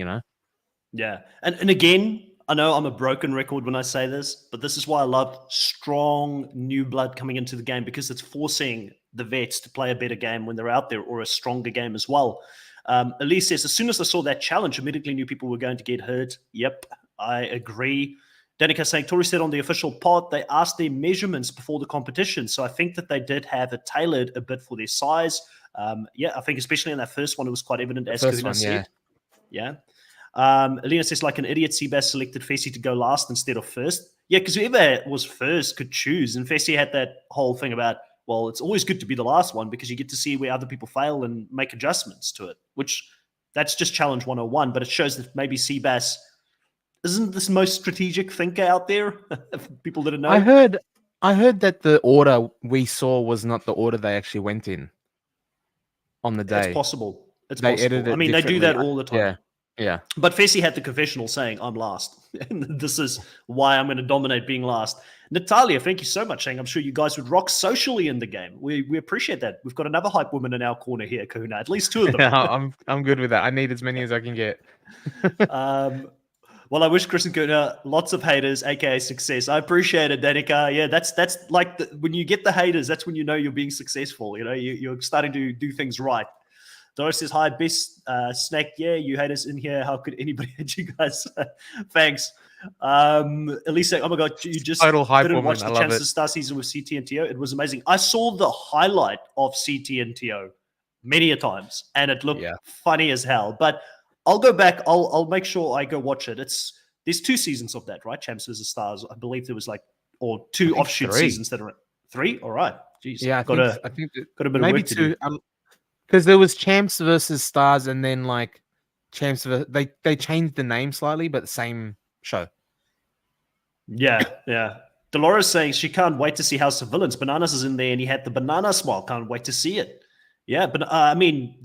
Yeah. And again, I know I'm a broken record when I say this, but this is why I love strong new blood coming into the game, because it's forcing the vets to play a better game when they're out there, or a stronger game as well. Elise says, as soon as I saw that challenge, immediately knew people were going to get hurt. Yep, I agree. Danica saying, Tori said on the official pod, they asked their measurements before the competition. So I think that they did have it tailored a bit for their size. I think especially in that first one, it was quite evident, as Kahuna said. Yeah. Alina says, like an idiot, Seabass selected Fessy to go last instead of first. Yeah, because whoever was first could choose. And Fessy had that whole thing about, well, it's always good to be the last one because you get to see where other people fail and make adjustments to it, which that's just challenge 101. But it shows that maybe Seabass isn't this most strategic thinker out there. People didn't know. I heard that the order we saw was not the order they actually went in on the day. It's possible. They possible. I mean, they do that all the time. Yeah. But Fessy had the confessional saying, I'm last. And this is why I'm going to dominate being last. Natalia, thank you so much, saying I'm sure you guys would rock socially in the game. We appreciate that. We've got another hype woman in our corner here, Kahuna. At least 2 of them. Yeah, I'm good with that. I need as many as I can get. Well, I wish Chris and Kuna lots of haters, aka success. I appreciate it, Danica. Yeah, that's like when you get the haters, that's when you know you're being successful. You know, you're starting to do things right. Doris says, hi, best snack. Yeah, you haters in here. How could anybody hate you guys? Thanks. Elisa, oh my God, you just Total hype didn't woman. watch I the love Chance it. to Star season with CT and TO. It was amazing. I saw the highlight of CT and TO many a times, and it looked funny as hell. But I'll go back. I'll make sure I go watch it. There's 2 seasons of that, right? Champs vs. Stars. I believe there was or 2 offshoot 3 seasons that are 3. All right. Jeez. Yeah, I got think a bit of maybe work to do. 2. Because there was Champs versus Stars, and then like Champs. They changed the name slightly, but same show. Yeah. Dolores saying she can't wait to see House of Villains. Bananas is in there, and he had the banana smile. Can't wait to see it. Yeah, but I mean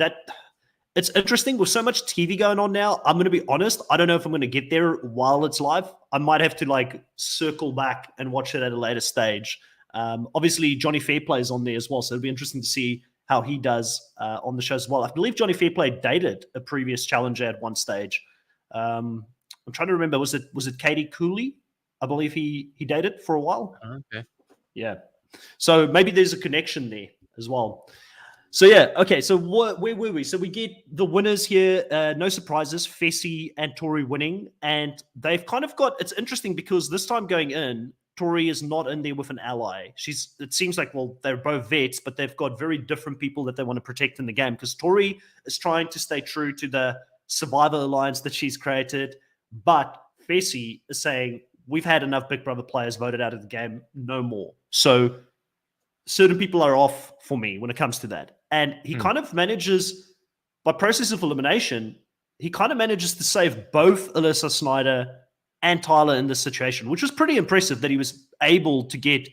it's interesting with so much TV going on now. I'm going to be honest. I don't know if I'm going to get there while it's live. I might have to circle back and watch it at a later stage. Obviously, Johnny Fairplay is on there as well, so it'll be interesting to see how he does on the show as well. I believe Johnny Fairplay dated a previous challenger at one stage. I'm trying to remember. Was it Katie Cooley? I believe he dated for a while. Okay. Yeah. So maybe there's a connection there as well. So yeah, okay. So where were we? So we get the winners here. No surprises. Fessy and Tori winning, and they've kind of got. It's interesting because this time going in, Tori is not in there with an ally. It seems like they're both vets, but they've got very different people that they want to protect in the game. Because Tori is trying to stay true to the Survivor alliance that she's created, but Fessy is saying we've had enough Big Brother players voted out of the game, no more. So certain people are off for me when it comes to that. And he kind of manages, by process of elimination, he kind of manages to save both Alyssa Snyder and Tyler in this situation, which was pretty impressive that he was able to get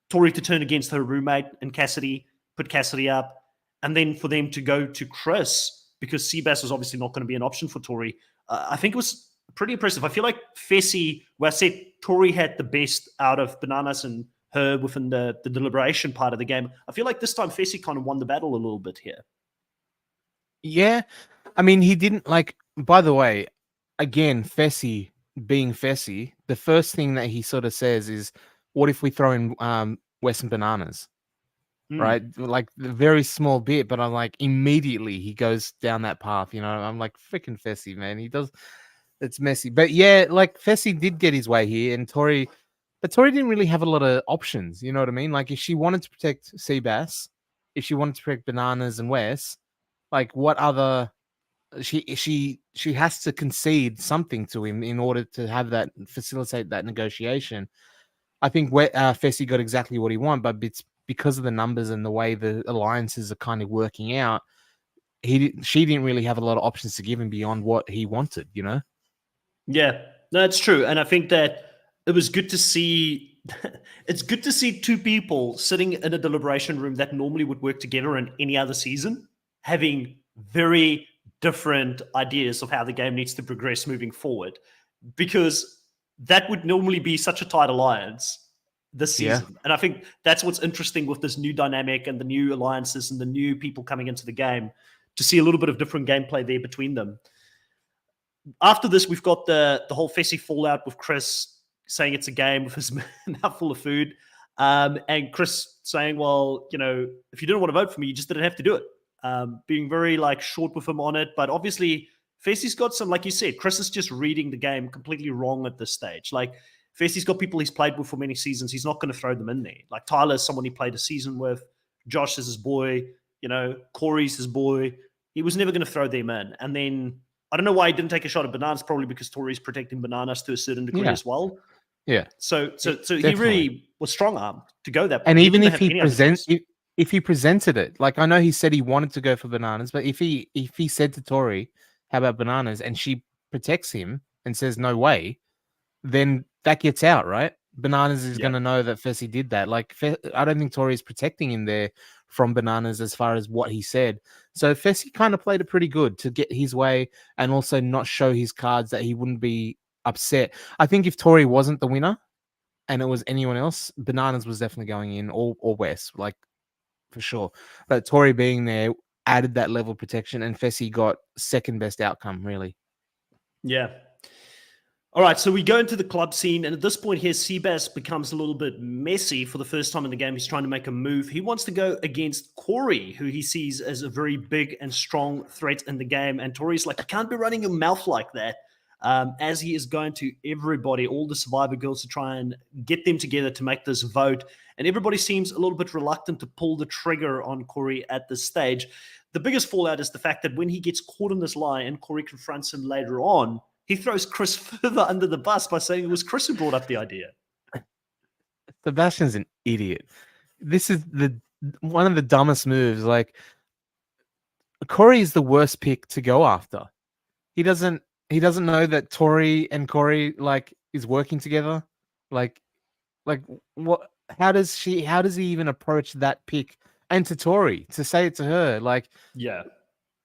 Tori to turn against her roommate and Cassidy, put Cassidy up, and then for them to go to Chris, because Seabass was obviously not going to be an option for Tori. I think it was pretty impressive. I feel like Fessy, where I said Tori had the best out of Bananas and her within the deliberation part of the game, I feel like this time Fessy kind of won the battle a little bit here. Yeah. I mean, he didn't by the way, again, Fessy being Fessy, the first thing that he sort of says is, what if we throw in Western Bananas? Right? Like the very small bit, but I'm like, immediately he goes down that path, I'm like, freaking Fessy, man. He does. It's messy. But yeah, like Fessy did get his way here, and Tori didn't really have a lot of options. You know what I mean? Like if she wanted to protect Seabass, if she wanted to protect Bananas and Wes, like what other she has to concede something to him in order to have that facilitate that negotiation. I think Fessy got exactly what he wanted, but it's because of the numbers and the way the alliances are kind of working out. She didn't really have a lot of options to give him beyond what he wanted. Yeah, no, that's true. And I think that it was good to see. It's good to see 2 people sitting in a deliberation room that normally would work together in any other season, having very different ideas of how the game needs to progress moving forward, because that would normally be such a tight alliance this season. And I think that's what's interesting with this new dynamic and the new alliances and the new people coming into the game, to see a little bit of different gameplay there between them. After this, we've got the whole Fessy fallout with Chris saying it's a game with his mouth full of food. And Chris saying, well, if you didn't want to vote for me, you just didn't have to do it. Being very short with him on it. But obviously, Fessy's got some, like you said, Chris is just reading the game completely wrong at this stage. Like, Fessy's got people he's played with for many seasons. He's not going to throw them in there. Like, Tyler is someone he played a season with. Josh is his boy. Corey's his boy. He was never going to throw them in. And then I don't know why he didn't take a shot at Bananas, probably because Tori's protecting Bananas to a certain degree as well. Yeah. So he really was strong-armed to go that way. And even if he presented it, like I know he said he wanted to go for Bananas, but if he said to Tori, how about Bananas, and she protects him and says no way, then that gets out, right? Bananas is going to know that Fessy did that. Like, I don't think Tori is protecting him there from Bananas as far as what he said. So Fessy kind of played it pretty good to get his way and also not show his cards, that he wouldn't be upset. I think if Tori wasn't the winner and it was anyone else, Bananas was definitely going in, or Wes, like for sure. But Tori being there added that level of protection, and Fessy got second best outcome, really. Yeah. All right, so we go into the club scene, and at this point here, Seabass becomes a little bit messy for the first time in the game. He's trying to make a move. He wants to go against Corey, who he sees as a very big and strong threat in the game. And Tori's like, you can't be running your mouth like that. As he is going to everybody, all the Survivor girls, to try and get them together to make this vote. And everybody seems a little bit reluctant to pull the trigger on Corey at this stage. The biggest fallout is the fact that when he gets caught in this lie and Corey confronts him later on, he throws Chris further under the bus by saying it was Chris who brought up the idea. Sebastian's an idiot. This is one of the dumbest moves. Like, Corey is the worst pick to go after. He doesn't know that Tori and Corey like is working together. Like what? How does he even approach that pick? And to Tori to say it to her, like, yeah.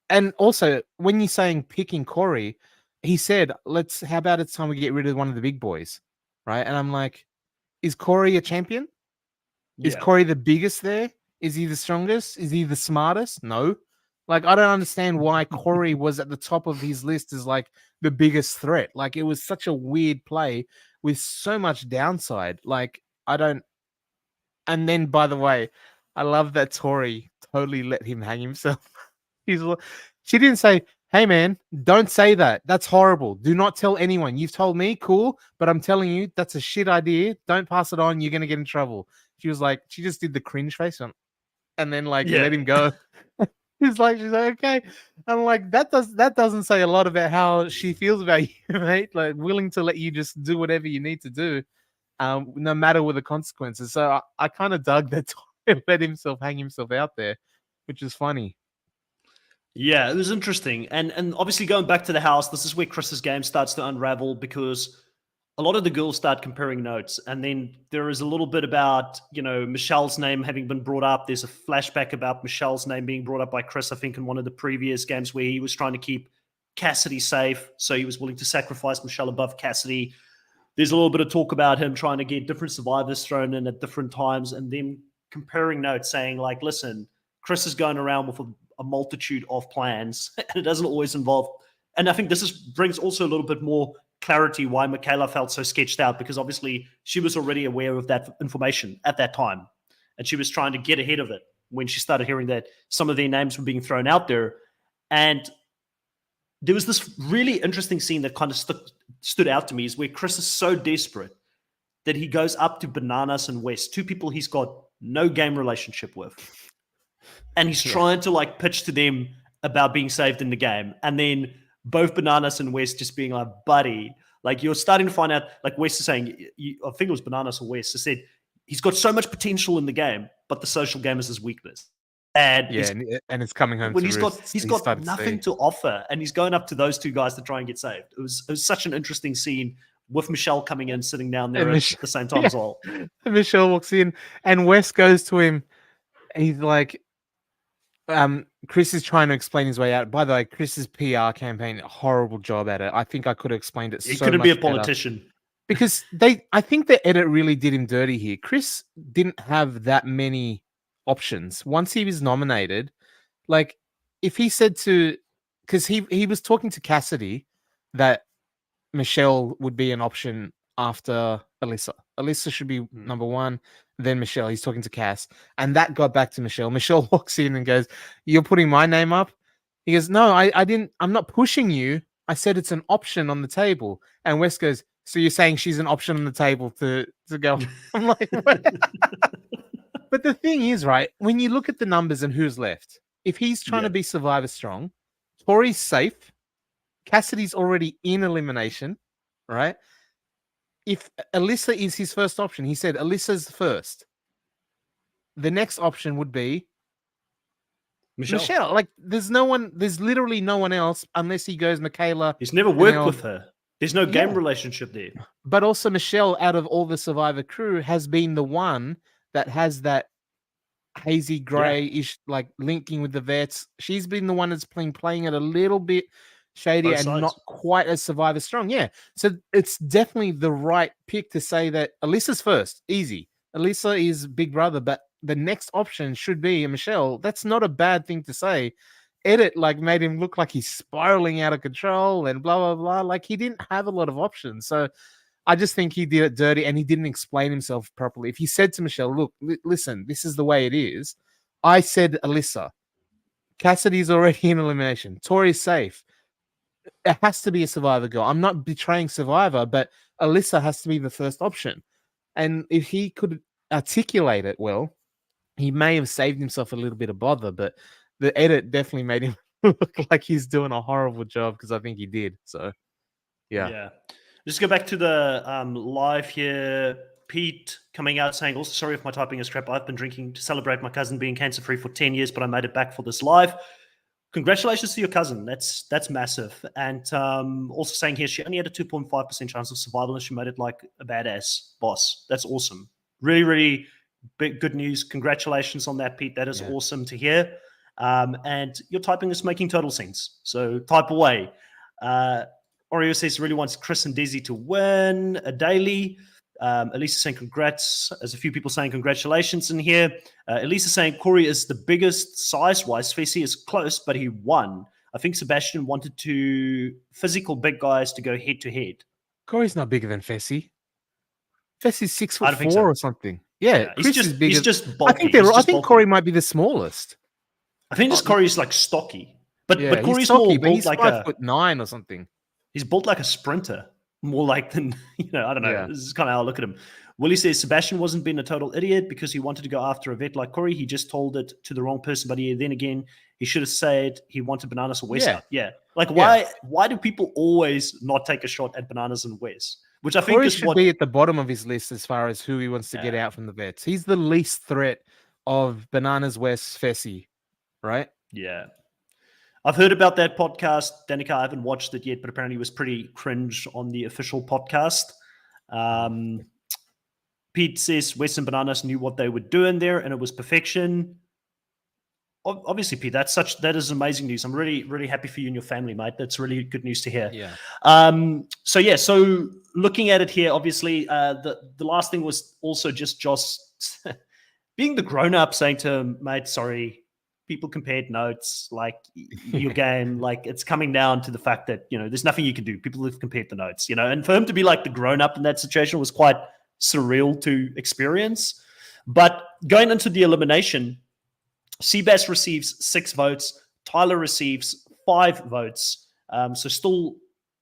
And also, when you're saying picking Corey, he said, how about it's time we get rid of one of the big boys, right? And I'm like, is Corey a champion? Yeah. Is Corey the biggest there? Is he the strongest? Is he the smartest? No. Like, I don't understand why Corey was at the top of his list as like the biggest threat. Like, it was such a weird play with so much downside. Like, I don't. And then, by the way, I love that Tori totally let him hang himself. She didn't say, hey, man, don't say that. That's horrible. Do not tell anyone. You've told me, cool, but I'm telling you, that's a shit idea. Don't pass it on. You're going to get in trouble. She was like, she just did the cringe face on, and then let him go. she's like, okay. I'm like, that doesn't say a lot about how she feels about you, mate. Like, willing to let you just do whatever you need to do, no matter what the consequences. So I kind of dug that Tori let himself hang himself out there, which is funny. Yeah, it was interesting. And obviously going back to the house, this is where Chris's game starts to unravel because a lot of the girls start comparing notes. And then there is a little bit about, Michelle's name having been brought up. There's a flashback about Michelle's name being brought up by Chris, I think, in one of the previous games where he was trying to keep Cassidy safe. So he was willing to sacrifice Michelle above Cassidy. There's a little bit of talk about him trying to get different survivors thrown in at different times and then comparing notes saying, like, listen, Chris is going around with a multitude of plans, and it doesn't always involve. And I think this brings also a little bit more clarity why Michaela felt so sketched out, because obviously she was already aware of that information at that time, and she was trying to get ahead of it when she started hearing that some of their names were being thrown out there. And there was this really interesting scene that kind of stood out to me, is where Chris is so desperate that he goes up to Bananas and West, two people he's got no game relationship with. And he's trying to pitch to them about being saved in the game. And then both Bananas and West just being like, buddy, like, you're starting to find out, like West is saying, I think it was Bananas or West, said he's got so much potential in the game, but the social game is his weakness. And it's coming home when to he's got nothing to offer, and he's going up to those two guys to try and get saved. It was such an interesting scene with Michelle coming in, sitting down there at the same time as well. And Michelle walks in, and West goes to him. He's like, Chris is trying to explain his way out. By the way, Chris's PR campaign, horrible job at it. I think I could have explained it. He couldn't be a politician because I think the edit really did him dirty here. Chris didn't have that many options once he was nominated. Like, if he said because he was talking to Cassidy that Michelle would be an option after Alyssa. Alyssa should be number one, then Michelle. He's talking to Cass, and that got back to Michelle. Michelle walks in and goes, "You're putting my name up?" He goes, "No, I didn't. I'm not pushing you. I said it's an option on the table." And West goes, "So you're saying she's an option on the table to go?" I'm like, what? But the thing is, right, when you look at the numbers and who's left, if he's trying to be Survivor strong, Tori's safe, Cassidy's already in elimination, right? If Alyssa is his first option, he said Alyssa's first. The next option would be Michelle. Like, there's literally no one else unless he goes Michaela. He's never worked with her. There's no game relationship there. But also Michelle, out of all the Survivor crew, has been the one that has that hazy grayish, like, linking with the vets. She's been the one that's been playing it a little bit shady and not quite as Survivor strong. Yeah. So it's definitely the right pick to say that Alyssa's first. Easy. Alyssa is big brother, but the next option should be Michelle. That's not a bad thing to say. edit like made him look like he's spiraling out of control and blah blah blah. Like he didn't have a lot of options. So I just think he did it dirty and he didn't explain himself properly. If he said to Michelle, "Look, listen, this is the way it is," I said, "Alyssa, Cassidy's already in elimination. Tori's safe. It has to be a Survivor girl. I'm not betraying Survivor, but Alyssa has to be the first option." And if he could articulate it well, he may have saved himself a little bit of bother, but the edit definitely made him look like he's doing a horrible job because I think he did. So, yeah. Just go back to the live here. Pete coming out saying, also sorry if my typing is crap. I've been drinking to celebrate my cousin being cancer-free for 10 years, but I made it back for this live. Congratulations to your cousin. That's massive. And also saying here, she only had a 2.5% chance of survival and she made it like a badass boss. That's awesome. Really, really big good news. Congratulations on that, Pete. That is awesome to hear. And your typing is making total sense. So type away. Oreo says really wants Chris and Desi to win a daily. Elisa saying congrats. There's a few people saying congratulations in here. Elisa saying Corey is the biggest size-wise. Fessy is close, but he won. I think Sebastian wanted physical big guys to go head-to-head. Corey's not bigger than Fessy. Fessy's 6'4" so. or something. Yeah, Chris is bigger. He's just bulky. I think Corey might be the smallest. I think just Corey's like stocky. But Corey's he's stocky, more but he's like 5'9" or something. He's built like a sprinter, more like than, I don't know. Yeah. This is kind of how I look at him. Willie says Sebastian wasn't being a total idiot because he wanted to go after a vet like Corey. He just told it to the wrong person. But then again, he should have said he wanted Bananas or Wes out. Yeah. Like, why do people always not take a shot at Bananas and Wes? Which I think Corey should be at the bottom of his list as far as who he wants to get out from the vets. He's the least threat of Bananas, Wes, Fessy, right? Yeah. I've heard about that podcast, Danica. I haven't watched it yet, but apparently it was pretty cringe on the official podcast. Pete says Wes and Bananas knew what they were doing there, and it was perfection. Obviously, Pete, that is amazing news. I'm really, really happy for you and your family, mate. That's really good news to hear. Yeah. So looking at it here, obviously, the last thing was also just Josh being the grown-up saying to him, mate, sorry. People compared notes, like your game, like it's coming down to the fact that, there's nothing you can do. People have compared the notes, and for him to be like the grown up in that situation was quite surreal to experience. But going into the elimination, Seabass receives 6 votes. Tyler receives 5 votes. So still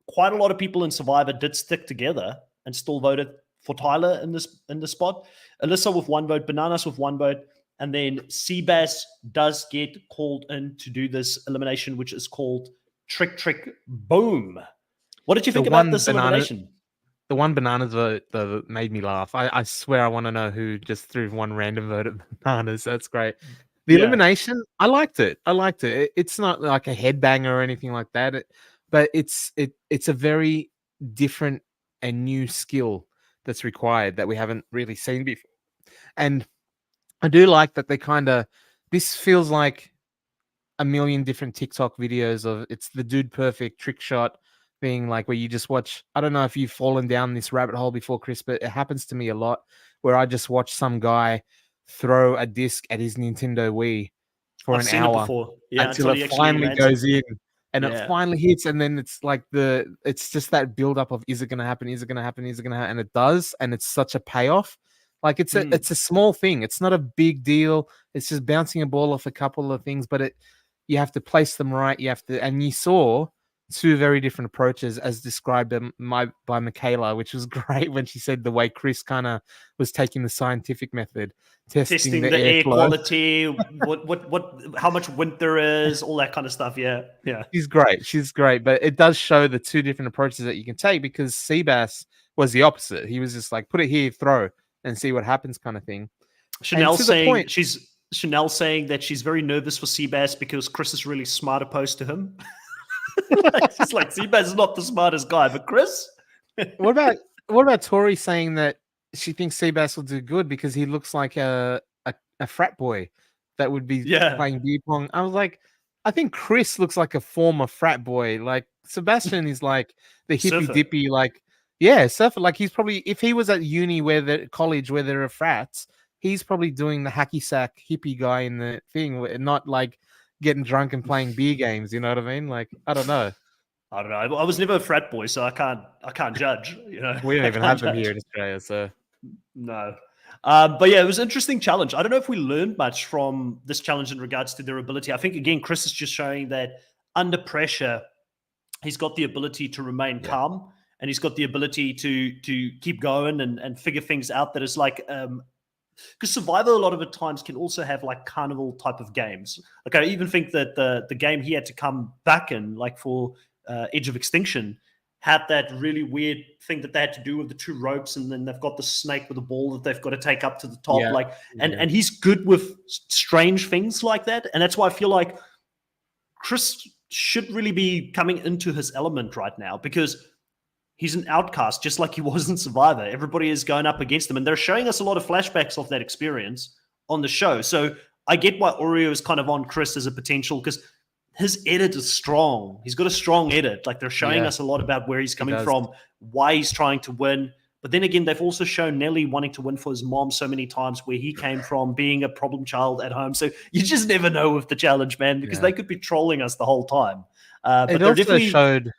quite a lot of people in Survivor did stick together and still voted for Tyler in this spot. Alyssa with 1 vote, Bananas with 1 vote. And then Seabass does get called in to do this elimination, which is called Trick Boom. What did you think about this elimination? The one Bananas vote that made me laugh. I swear I want to know who just threw one random vote at Bananas. That's great. The elimination, I liked it. It's not like a headbanger or anything like that. But it's a very different and new skill that's required that we haven't really seen before. And I do like that this feels like a million different TikTok videos of it's the dude perfect trick shot thing, like where you just watch. I don't know if you've fallen down this rabbit hole before, Chris, but it happens to me a lot where I just watch some guy throw a disc at his Nintendo Wii for an hour until it finally goes in and it finally hits. And then it's like it's just that build up of, is it going to happen? Is it going to happen? Is it going to happen? And it does. And it's such a payoff. Like it's a small thing. It's not a big deal. It's just bouncing a ball off a couple of things, but you have to place them right. And you saw 2 very different approaches as described by Michaela, which was great when she said the way Chris kind of was taking the scientific method, testing the air quality, how much wind there is, all that kind of stuff. Yeah. She's great. But it does show the 2 different approaches that you can take, because Seabass was the opposite. He was just like, put it here, throw, and see what happens kind of thing. Chanel saying that she's very nervous for Seabass because Chris is really smart opposed to him. She's like, Seabass is not the smartest guy, but Chris. What about Tori saying that she thinks Seabass will do good because he looks like a frat boy that would be playing beer pong? I was like, I think Chris looks like a former frat boy. Like Sebastian is like the hippy dippy, like. Yeah, surfer. Like he's probably, if he was at uni college where there are frats, he's probably doing the hacky sack hippie guy in the thing, not like getting drunk and playing beer games. You know what I mean? Like, I don't know. I don't know. I was never a frat boy, so I can't judge. You know, We don't I even can't have them judge. here in Australia, so No. But yeah, it was an interesting challenge. I don't know if we learned much from this challenge in regards to their ability. I think, again, Chris is just showing that under pressure, he's got the ability to remain calm, and he's got the ability to keep going and figure things out that is like because Survivor a lot of the times can also have like carnival type of games. Like I even think that the game he had to come back in, like for Edge of Extinction, had that really weird thing that they had to do with the two ropes, and then they've got the snake with a ball that they've got to take up to the top. Yeah. Like, and he's good with strange things like that, and that's why I feel like Chris should really be coming into his element right now, because he's an outcast, just like he was in Survivor. Everybody is going up against him, and they're showing us a lot of flashbacks of that experience on the show. So I get why Oreo is kind of on Chris as a potential, because his edit is strong. He's got a strong edit. Like, they're showing us a lot about where he's coming from, why he's trying to win. But then again, they've also shown Nelly wanting to win for his mom so many times, where he came from, being a problem child at home. So you just never know with the challenge, man, because they could be trolling us the whole time. But it they're also definitely showed.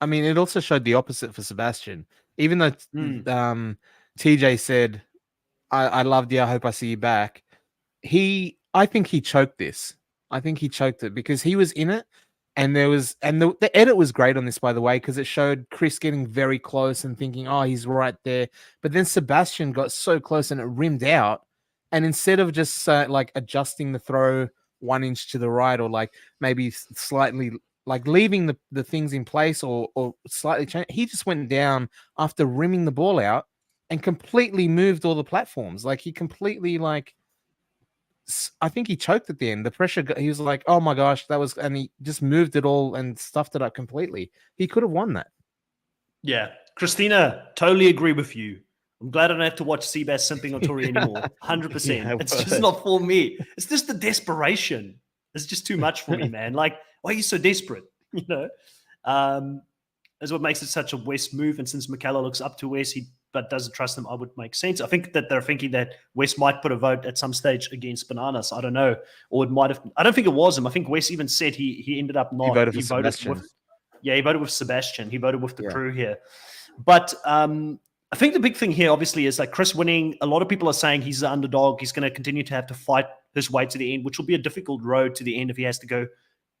I mean, it also showed the opposite for Sebastian. Even though TJ said, I loved you, I hope I see you back. I think he choked this. I think he choked it because he was in it, and the edit was great on this, by the way, because it showed Chris getting very close and thinking, oh, he's right there. But then Sebastian got so close and it rimmed out. And instead of just like adjusting the throw 1 inch to the right, or like maybe slightly like leaving the things in place or slightly change, he just went down after rimming the ball out and completely moved all the platforms. Like, he completely, like, I think he choked at the end. The pressure, he was like, oh my gosh, that was, and he just moved it all and stuffed it up completely. He could have won that. Yeah. Christina, totally agree with you. I'm glad I don't have to watch Seabass simping on Tori anymore. 100%. It's just not for me. It's just the desperation. It's just too much for me, man. Like, why are you so desperate? You know? Is what makes it such a Wes move. And since Michaela looks up to Wes, but doesn't trust him, I would make sense. I think that they're thinking that Wes might put a vote at some stage against Bananas. I don't know. Or it might have. I don't think it was him. I think Wes even said he ended up not. He voted with. Yeah, he voted with Sebastian. He voted with the crew here. But I think the big thing here, obviously, is like Chris winning. A lot of people are saying he's the underdog. He's going to continue to have to fight his way to the end, which will be a difficult road to the end if he has to go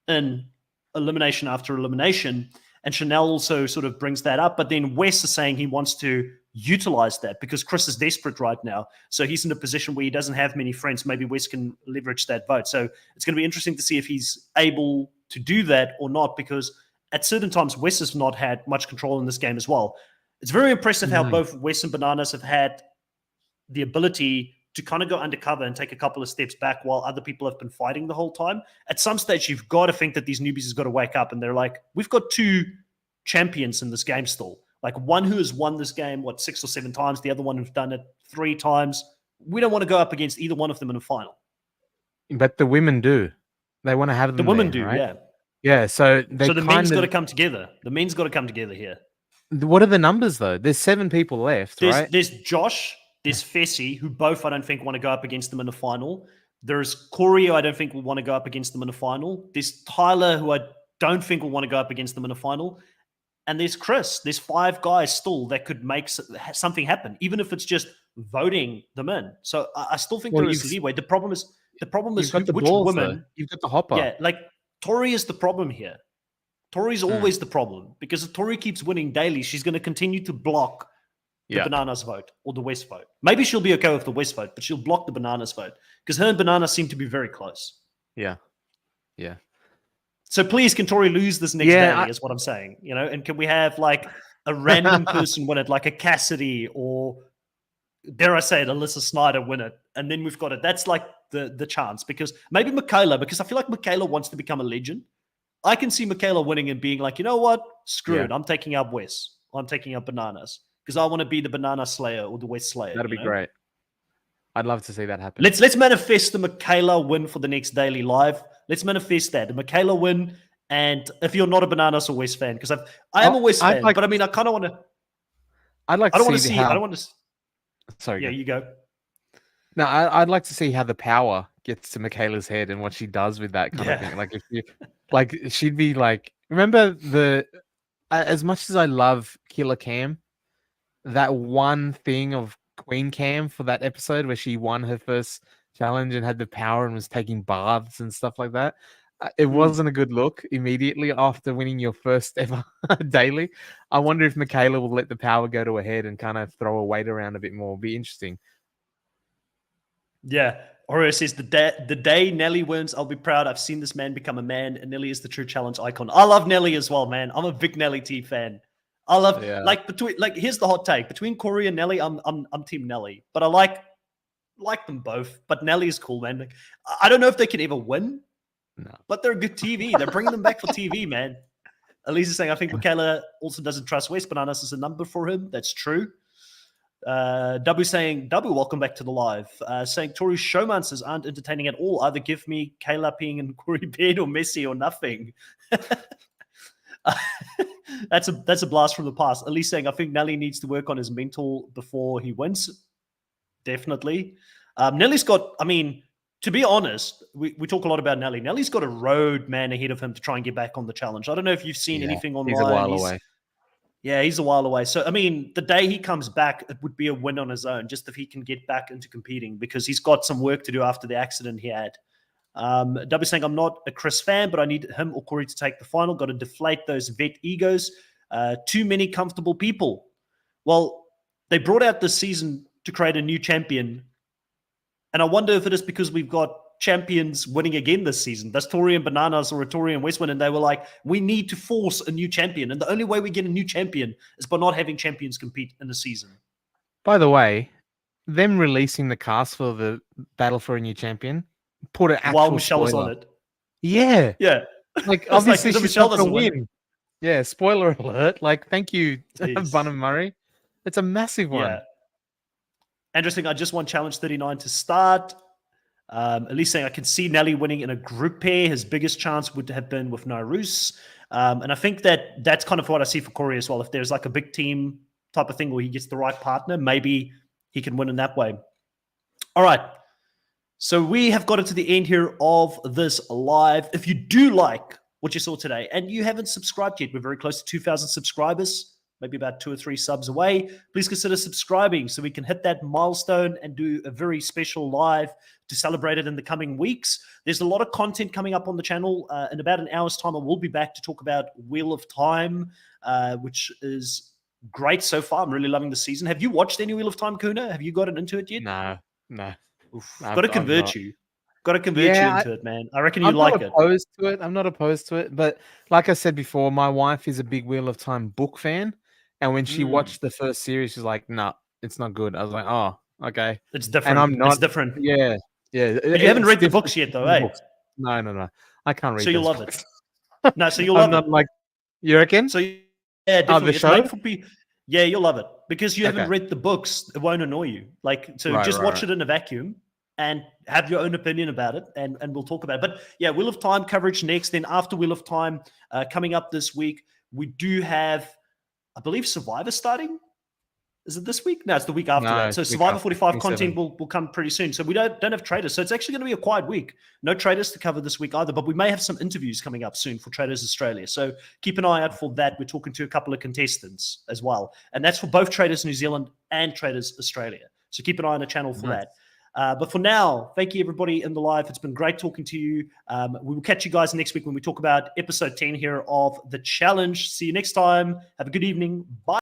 in elimination after elimination. And Chanel also sort of brings that up. But then Wes is saying he wants to utilize that because Chris is desperate right now. So he's in a position where he doesn't have many friends. Maybe Wes can leverage that vote. So it's going to be interesting to see if he's able to do that or not, because at certain times, Wes has not had much control in this game as well. It's very impressive how both Wes and Bananas have had the ability to kind of go undercover and take a couple of steps back while other people have been fighting the whole time. At some stage, you've got to think that these newbies have got to wake up, and they're like, we've got two champions in this game still. Like, one who has won this game, 6 or 7 times, the other one who's done it 3 times. We don't want to go up against either one of them in a final. But the women do. They want to have them. The women there, do, right? yeah. Yeah, so the men's got to come together. The men's got to come together here. What are the numbers, though? There's 7 people left, right? There's Josh, there's Fessy, who both I don't think want to go up against them in the final. There's Corey, who I don't think will want to go up against them in the final. There's Tyler, who I don't think will want to go up against them in the final. And there's Chris. There's 5 guys still that could make something happen, even if it's just voting them in. So I still think there is leeway. The problem is which women. Though. You've got the hopper. Yeah, like Tori is the problem here. Tori's always the problem, because if Tori keeps winning daily, she's going to continue to block the Bananas vote or the West vote. Maybe she'll be okay with the West vote, but she'll block the Bananas vote because her and Bananas seem to be very close. Yeah. Yeah. So please, can Tori lose this next daily, is what I'm saying. You know, and can we have like a random person win it, like a Cassidy, or dare I say it, Alyssa Snyder win it, and then we've got it. That's like the chance, because maybe Michaela, because I feel like Michaela wants to become a legend. I can see Michaela winning and being like, you know what? Screw it. I'm taking up Wes. I'm taking up Bananas because I want to be the Banana Slayer or the West Slayer. That'd be great. I'd love to see that happen. Let's manifest the Michaela win for the next Daily Live. Let's manifest that. The Michaela win. And if you're not a Bananas or West fan, because I am a West fan, but I mean, I kind of want to. I'd like to see. I don't want to. Sorry. Yeah, you go. No, I'd like to see how the power gets to Michaela's head and what she does with that kind of Yeah. thing. Like if you, like she'd be like, remember as much as I love Killer Cam, that one thing of Queen Cam for that episode where she won her first challenge and had the power and was taking baths and stuff like that. It wasn't a good look immediately after winning your first ever daily. I wonder if Michaela will let the power go to her head and kind of throw her weight around a bit more. It'll be interesting. Yeah. Oreo says, the day Nelly wins, I'll be proud. I've seen this man become a man, and Nelly is the true challenge icon. I love Nelly as well, man. I'm a big Nelly T fan. I love here's the hot take. Between Corey and Nelly, I'm team Nelly. But I like them both. But Nelly is cool, man. Like, I don't know if they can ever win. No. But they're good TV. They're bringing them back for TV, man. Elise is saying, I think Michaela also doesn't trust West Bananas as a number for him. That's true. W saying, W, welcome back to the live. Saying, Tori's showmances aren't entertaining at all. Either give me Kayla peeing in Corey bed or Messi or nothing. That's a blast from the past. Elise saying, I think Nelly needs to work on his mental before he wins. Definitely. Nelly's got, I mean, to be honest, we talk a lot about Nelly. Nelly's got a road, man, ahead of him to try and get back on the challenge. I don't know if you've seen anything online. He's a while away. Yeah, he's a while away. So, I mean, the day he comes back, it would be a win on his own, just if he can get back into competing, because he's got some work to do after the accident he had. W saying, I'm not a Chris fan, but I need him or Corey to take the final. Got to deflate those vet egos. Too many comfortable people. Well, they brought out this season to create a new champion. And I wonder if it is because we've got champions winning again this season. That's Tori and Bananas or a Tori and Westwind. And they were like, we need to force a new champion. And the only way we get a new champion is by not having champions compete in the season. By the way, them releasing the cast for the Battle for a New Champion put an actual while Michelle was spoiler. on it. Yeah. Yeah. Like, obviously like, she's not going to win. Yeah, spoiler alert. Like, thank you, Bunham Murray. It's a massive one. Yeah. Andrew saying, I just want Challenge 39 to start. At least saying, I can see Nelly winning in a group pair. His biggest chance would have been with Nairus. And I think that's kind of what I see for Corey as well. If there's like a big team type of thing where he gets the right partner, maybe he can win in that way. All right. So we have got it to the end here of this live. If you do like what you saw today and you haven't subscribed yet, we're very close to 2,000 subscribers. Maybe about 2 or 3 subs away. Please consider subscribing so we can hit that milestone and do a very special live to celebrate it in the coming weeks. There's a lot of content coming up on the channel. In about an hour's time, I will be back to talk about Wheel of Time, which is great so far. I'm really loving the season. Have you watched any Wheel of Time, Kuna? Have you gotten into it yet? No. Got to convert you. Got to convert you into it, man. I reckon you like it. I'm not opposed to it. But like I said before, my wife is a big Wheel of Time book fan. And when she watched the first series, she's like, "No, it's not good." I was like, "Oh, okay." It's different. And I'm not. It's different. Yeah. But you haven't read the books yet, though, eh? No. I can't read. So you'll love it. No, so you'll love it. Like, you reckon? So yeah, definitely. The show? Yeah, you'll love it because you haven't read the books. It won't annoy you. Like, so just watch it in a vacuum and have your own opinion about it, and we'll talk about it. But yeah, Wheel of Time coverage next. Then after Wheel of Time, coming up this week, we do have, I believe, Survivor starting. Is it this week? No, it's the week after that. So Survivor 45 content will come pretty soon. So we don't have traders. So it's actually going to be a quiet week. No traders to cover this week either, but we may have some interviews coming up soon for Traders Australia. So keep an eye out for that. We're talking to a couple of contestants as well. And that's for both Traders New Zealand and Traders Australia. So keep an eye on the channel for that. But for now, thank you, everybody in the live. It's been great talking to you. We will catch you guys next week when we talk about episode 10 here of The Challenge. See you next time. Have a good evening. Bye.